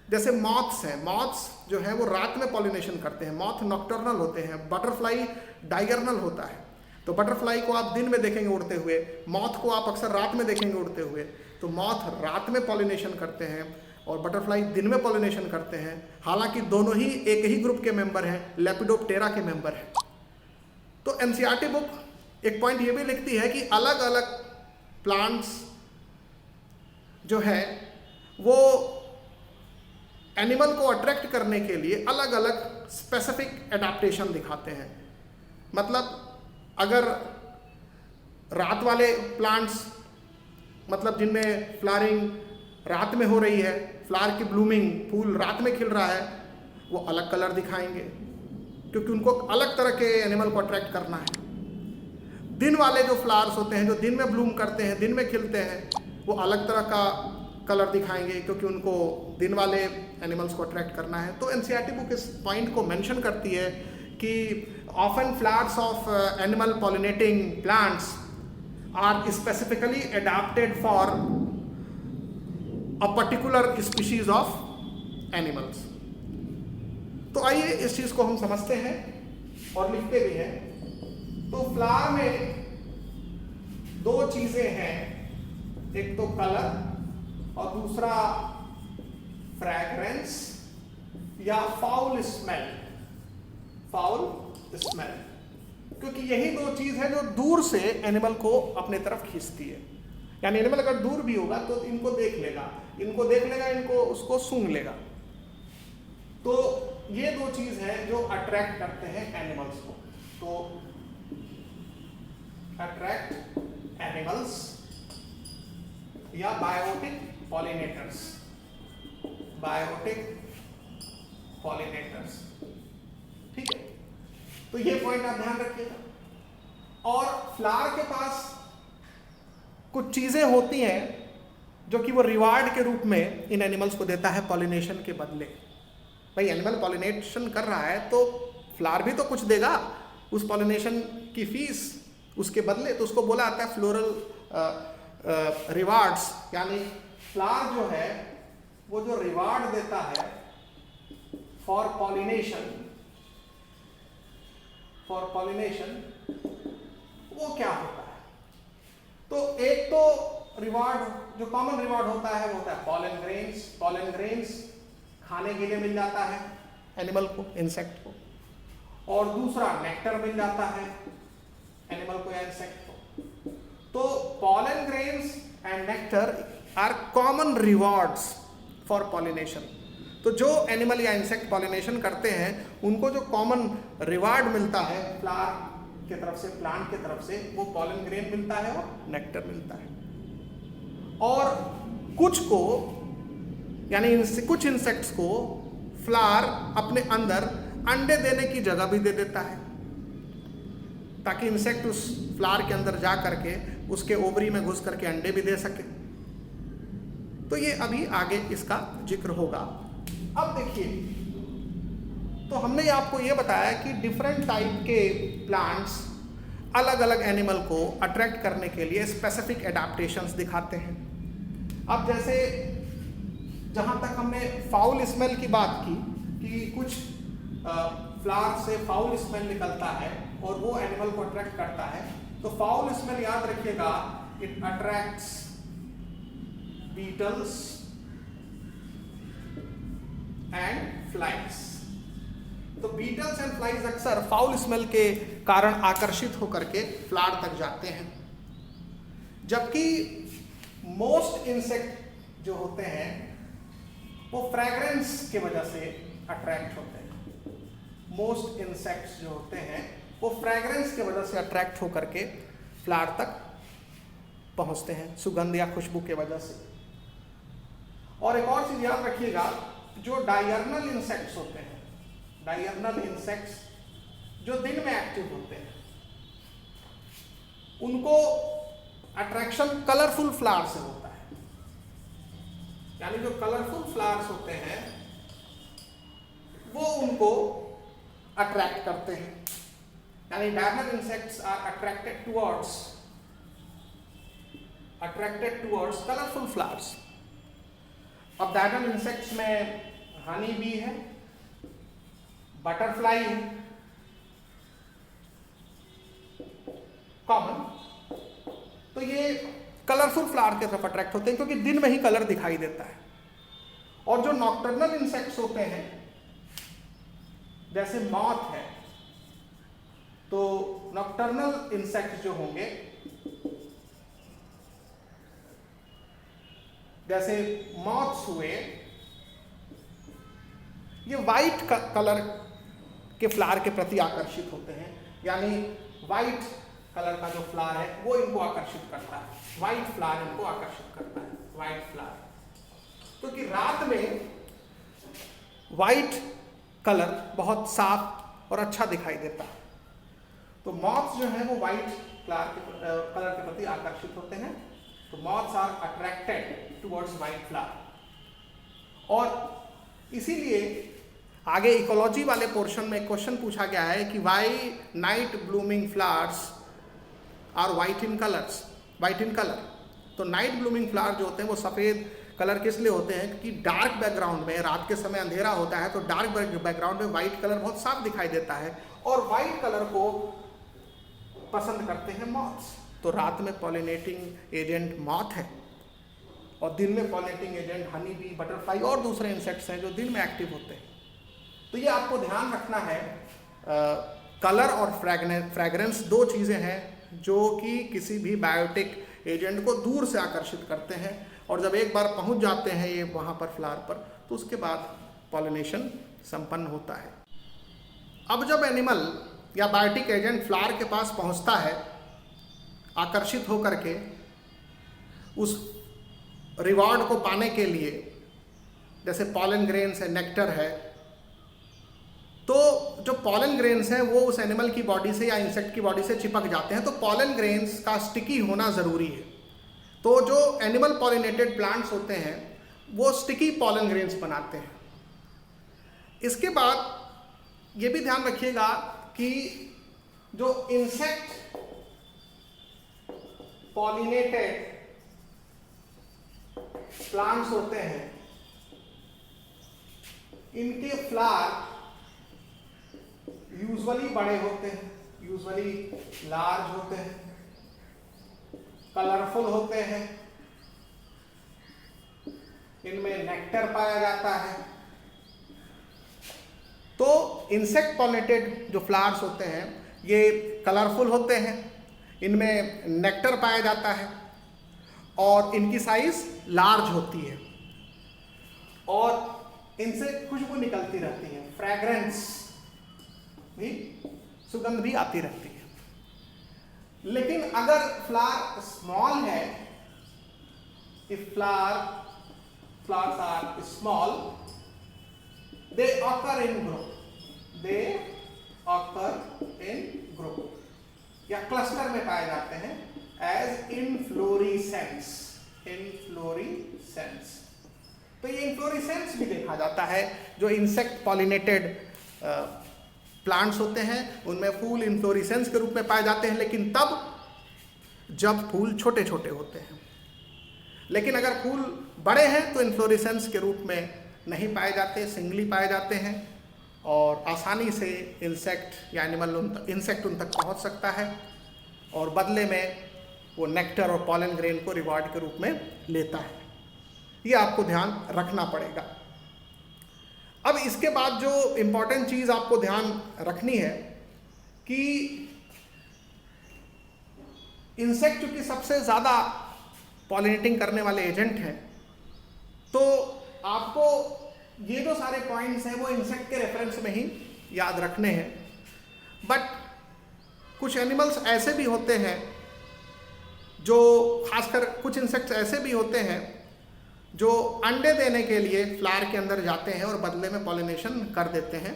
जैसे मॉथ्स हैं, मॉथ्स जो है वो रात में पॉलिनेशन करते हैं, मॉथ नॉक्टर्नल होते हैं, बटरफ्लाई डायर्नल होता है। तो बटरफ्लाई को आप दिन में देखेंगे उड़ते हुए, मॉथ को आप अक्सर रात में देखेंगे उड़ते हुए। तो मॉथ रात में पॉलिनेशन करते हैं और बटरफ्लाई दिन में पॉलिनेशन करते हैं। हालांकि दोनों ही एक ही ग्रुप के मेंबर हैं, लेपिडोप्टेरा के मेंबर हैं। तो एनसीईआरटी बुक एक पॉइंट ये भी लिखती है कि अलग अलग प्लांट्स जो है वो एनिमल को अट्रैक्ट करने के लिए अलग अलग स्पेसिफिक एडाप्टेशन दिखाते हैं। मतलब अगर रात वाले प्लांट्स, मतलब जिनमें फ्लावरिंग रात में हो रही है, फ्लावर की ब्लूमिंग, फूल रात में खिल रहा है, वो अलग कलर दिखाएंगे क्योंकि उनको अलग तरह के एनिमल को अट्रैक्ट करना है। दिन वाले जो फ्लावर्स होते हैं जो दिन में ब्लूम करते हैं, दिन में खिलते हैं, वो अलग तरह का कलर दिखाएंगे क्योंकि उनको दिन वाले एनिमल्स को अट्रैक्ट करना है। तो एनसीईआरटी बुक इस पॉइंट को मेंशन करती है कि often flowers of animal pollinating plants are specifically adapted for a particular species of animals. तो आइए इस चीज को हम समझते हैं और लिखते भी हैं। तो फ्लावर में दो चीजें हैं, एक तो कलर और दूसरा फ्रैग्रेंस या फाउल स्मेल। फाउल स्मेल, क्योंकि यही दो चीज है जो दूर से एनिमल को अपने तरफ खींचती है। यानी एनिमल अगर दूर भी होगा तो इनको देख लेगा, इनको उसको सूंघ लेगा। तो ये दो चीज है जो अट्रैक्ट करते हैं एनिमल्स को। तो अट्रैक्ट एनिमल्स या बायोटिक पॉलिनेटर्स, बायोटिक पॉलिनेटर्स, ठीक है। तो ये पॉइंट आप ध्यान रखिएगा। और फ्लावर के पास कुछ चीजें होती हैं जो कि वो रिवार्ड के रूप में इन एनिमल्स को देता है पॉलिनेशन के बदले। भाई एनिमल पॉलिनेशन कर रहा है तो फ्लावर भी तो कुछ देगा, उस पॉलिनेशन की फीस उसके बदले, तो उसको बोला जाता है फ्लोरल रिवार्ड्स। यानी फ्लावर जो है वो जो रिवार्ड देता है फॉर पॉलिनेशन, वो क्या होता है? तो एक तो रिवार्ड जो कॉमन रिवार्ड होता है वो होता है पॉलन ग्रेन्स। पॉलन ग्रेन्स खाने के लिए मिल जाता है एनिमल को, इंसेक्ट को। और दूसरा नेक्टर मिल जाता है एनिमल को या इंसेक्ट को। तो pollen grains and nectar are common rewards for pollination. तो जो एनिमल या इंसेक्ट पॉलिनेशन करते हैं उनको जो कॉमन रिवार्ड मिलता है फ्लावर की तरफ से, प्लांट की तरफ से, वो पॉलन ग्रेन मिलता है और नेक्टर मिलता है। और कुछ को यानी कुछ इंसेक्ट्स को फ्लावर अपने अंदर अंडे देने की जगह भी दे देता है, ताकि इंसेक्ट उस फ्लावर के अंदर जा करके उसके ओवरी में घुस करके अंडे भी दे सके। तो ये अभी आगे इसका जिक्र होगा। अब देखिए, तो हमने आपको ये बताया कि डिफरेंट टाइप के प्लांट्स अलग अलग एनिमल को अट्रैक्ट करने के लिए स्पेसिफिक एडाप्टेशंस दिखाते हैं। अब जैसे जहाँ तक हमने फाउल स्मेल की बात की कि कुछ फ्लावर से फाउल स्मेल निकलता है और वो एनिमल को अट्रैक्ट करता है, तो फाउल स्मेल याद रखिएगा, it attracts beetles and flies. तो बीटल्स एंड फ्लाइज अक्सर फाउल स्मेल के कारण आकर्षित होकर के फ्लावर तक जाते हैं, जबकि मोस्ट इंसेक्ट जो होते हैं वो फ्रेग्रेंस की वजह से अट्रैक्ट होते हैं। मोस्ट इंसेक्ट्स जो होते हैं वो फ्रेग्रेंस की वजह से अट्रैक्ट होकर के फ्लावर तक पहुंचते हैं, सुगंध या खुशबू के वजह से। और एक और चीज याद रखिएगा, जो डायर्नल इंसेक्ट्स होते हैं, डायर्नल इंसेक्ट्स जो दिन में एक्टिव होते हैं, उनको अट्रैक्शन कलरफुल फ्लावर से होता है। यानी जो कलरफुल फ्लावर्स होते हैं वो उनको अट्रैक्ट करते हैं। यानी diurnal insects are attracted towards colourful flowers. अब डायर्नल इंसेक्ट्स में हनी बी है, बटरफ्लाई है कॉमन। तो ये कलरफुल फ्लावर की तरफ अट्रैक्ट होते हैं क्योंकि दिन में ही कलर दिखाई देता है। और जो नॉक्टर्नल इंसेक्ट्स होते हैं जैसे मॉथ है, तो नॉक्टर्नल इंसेक्ट्स जो होंगे जैसे मॉथ्स हुए, ये वाइट कलर के फ्लावर के प्रति आकर्षित होते हैं। यानी वाइट कलर का जो फ्लावर है वो इनको आकर्षित करता है, वाइट फ्लावर इनको आकर्षित करता है, वाइट फ्लावर। क्योंकि रात में वाइट कलर बहुत साफ और अच्छा दिखाई देता है, तो मॉथ्स जो है वो वाइट कलर के प्रति आकर्षित होते हैं। तो moths are attracted towards white flower. और इसीलिए आगे इकोलॉजी वाले पोर्शन में क्वेश्चन पूछा गया है कि why night blooming flowers are white in colour. तो नाइट ब्लूमिंग फ्लावर जो होते हैं वो सफ़ेद कलर किस लिए होते हैं? क्योंकि डार्क बैकग्राउंड में, रात के समय अंधेरा होता है तो डार्क बैकग्राउंड में वाइट कलर बहुत साफ दिखाई देता है, और वाइट कलर को पसंद करते हैं मॉथ्स। तो रात में पॉलिनेटिंग एजेंट मॉथ है और दिन में pollinating agent honey bee, butterfly और दूसरे इंसेक्ट्स हैं जो दिन में एक्टिव होते हैं। तो ये आपको ध्यान रखना है, कलर और फ्रेगरेंस दो चीज़ें हैं जो कि किसी भी बायोटिक एजेंट को दूर से आकर्षित करते हैं, और जब एक बार पहुंच जाते हैं ये वहाँ पर फ्लावर पर, तो उसके बाद पॉलिनेशन संपन्न होता है। अब जब एनिमल या बायोटिक एजेंट फ्लावर के पास पहुंचता है आकर्षित होकर के उस रिवॉर्ड को पाने के लिए, जैसे पॉलन ग्रेन्स है, नेक्टर है, तो जो पॉलन ग्रेन्स हैं वो उस एनिमल की बॉडी से या इंसेक्ट की बॉडी से चिपक जाते हैं, तो पॉलन ग्रेन्स का स्टिकी होना ज़रूरी है। तो जो एनिमल पॉलिनेटेड प्लांट्स होते हैं वो स्टिकी पॉलन ग्रेन्स बनाते हैं। इसके बाद ये भी ध्यान रखिएगा कि जो इंसेक्ट पॉलिनेटेड प्लांट्स होते हैं इनके फ्लावर यूजुअली बड़े होते हैं, यूजुअली लार्ज होते हैं, कलरफुल होते हैं, इनमें नेक्टर पाया जाता है। तो इंसेक्ट पॉलिनेटेड जो फ्लावर्स होते हैं ये कलरफुल होते हैं, इनमें नेक्टर पाया जाता है और इनकी साइज लार्ज होती है। और इनसे खुशबू निकलती रहती है, फ्रैग्रेंस भी, सुगंध भी आती रहती है। लेकिन अगर फ्लावर स्मॉल है, if flowers are small, they occur in group या क्लस्टर में पाए जाते हैं एज इनफ्लोरेसेंस। तो ये इन्फ्लोरेसेंस भी देखा जाता है। जो इंसेक्ट पॉलिनेटेड प्लांट्स होते हैं उनमें फूल इन्फ्लोरेसेंस के रूप में पाए जाते हैं, लेकिन तब जब फूल छोटे छोटे होते हैं। लेकिन अगर फूल बड़े हैं तो इन्फ्लोरेसेंस के रूप में नहीं पाए जाते, सिंगली पाए जाते हैं और आसानी से इंसेक्ट या इंसेक्ट उन तक पहुंच सकता है और बदले में वो नेक्टर और पॉलन ग्रेन को रिवार्ड के रूप में लेता है। ये आपको ध्यान रखना पड़ेगा। अब इसके बाद जो इम्पोर्टेंट चीज़ आपको ध्यान रखनी है कि इंसेक्ट चूंकि सबसे ज़्यादा पॉलिनेटिंग करने वाले एजेंट हैं, तो आपको ये जो सारे पॉइंट्स हैं वो इंसेक्ट के रेफरेंस में ही याद रखने हैं। बट कुछ एनिमल्स ऐसे भी होते हैं जो, खासकर कुछ इंसेक्ट्स ऐसे भी होते हैं जो अंडे देने के लिए फ्लावर के अंदर जाते हैं और बदले में पॉलिनेशन कर देते हैं।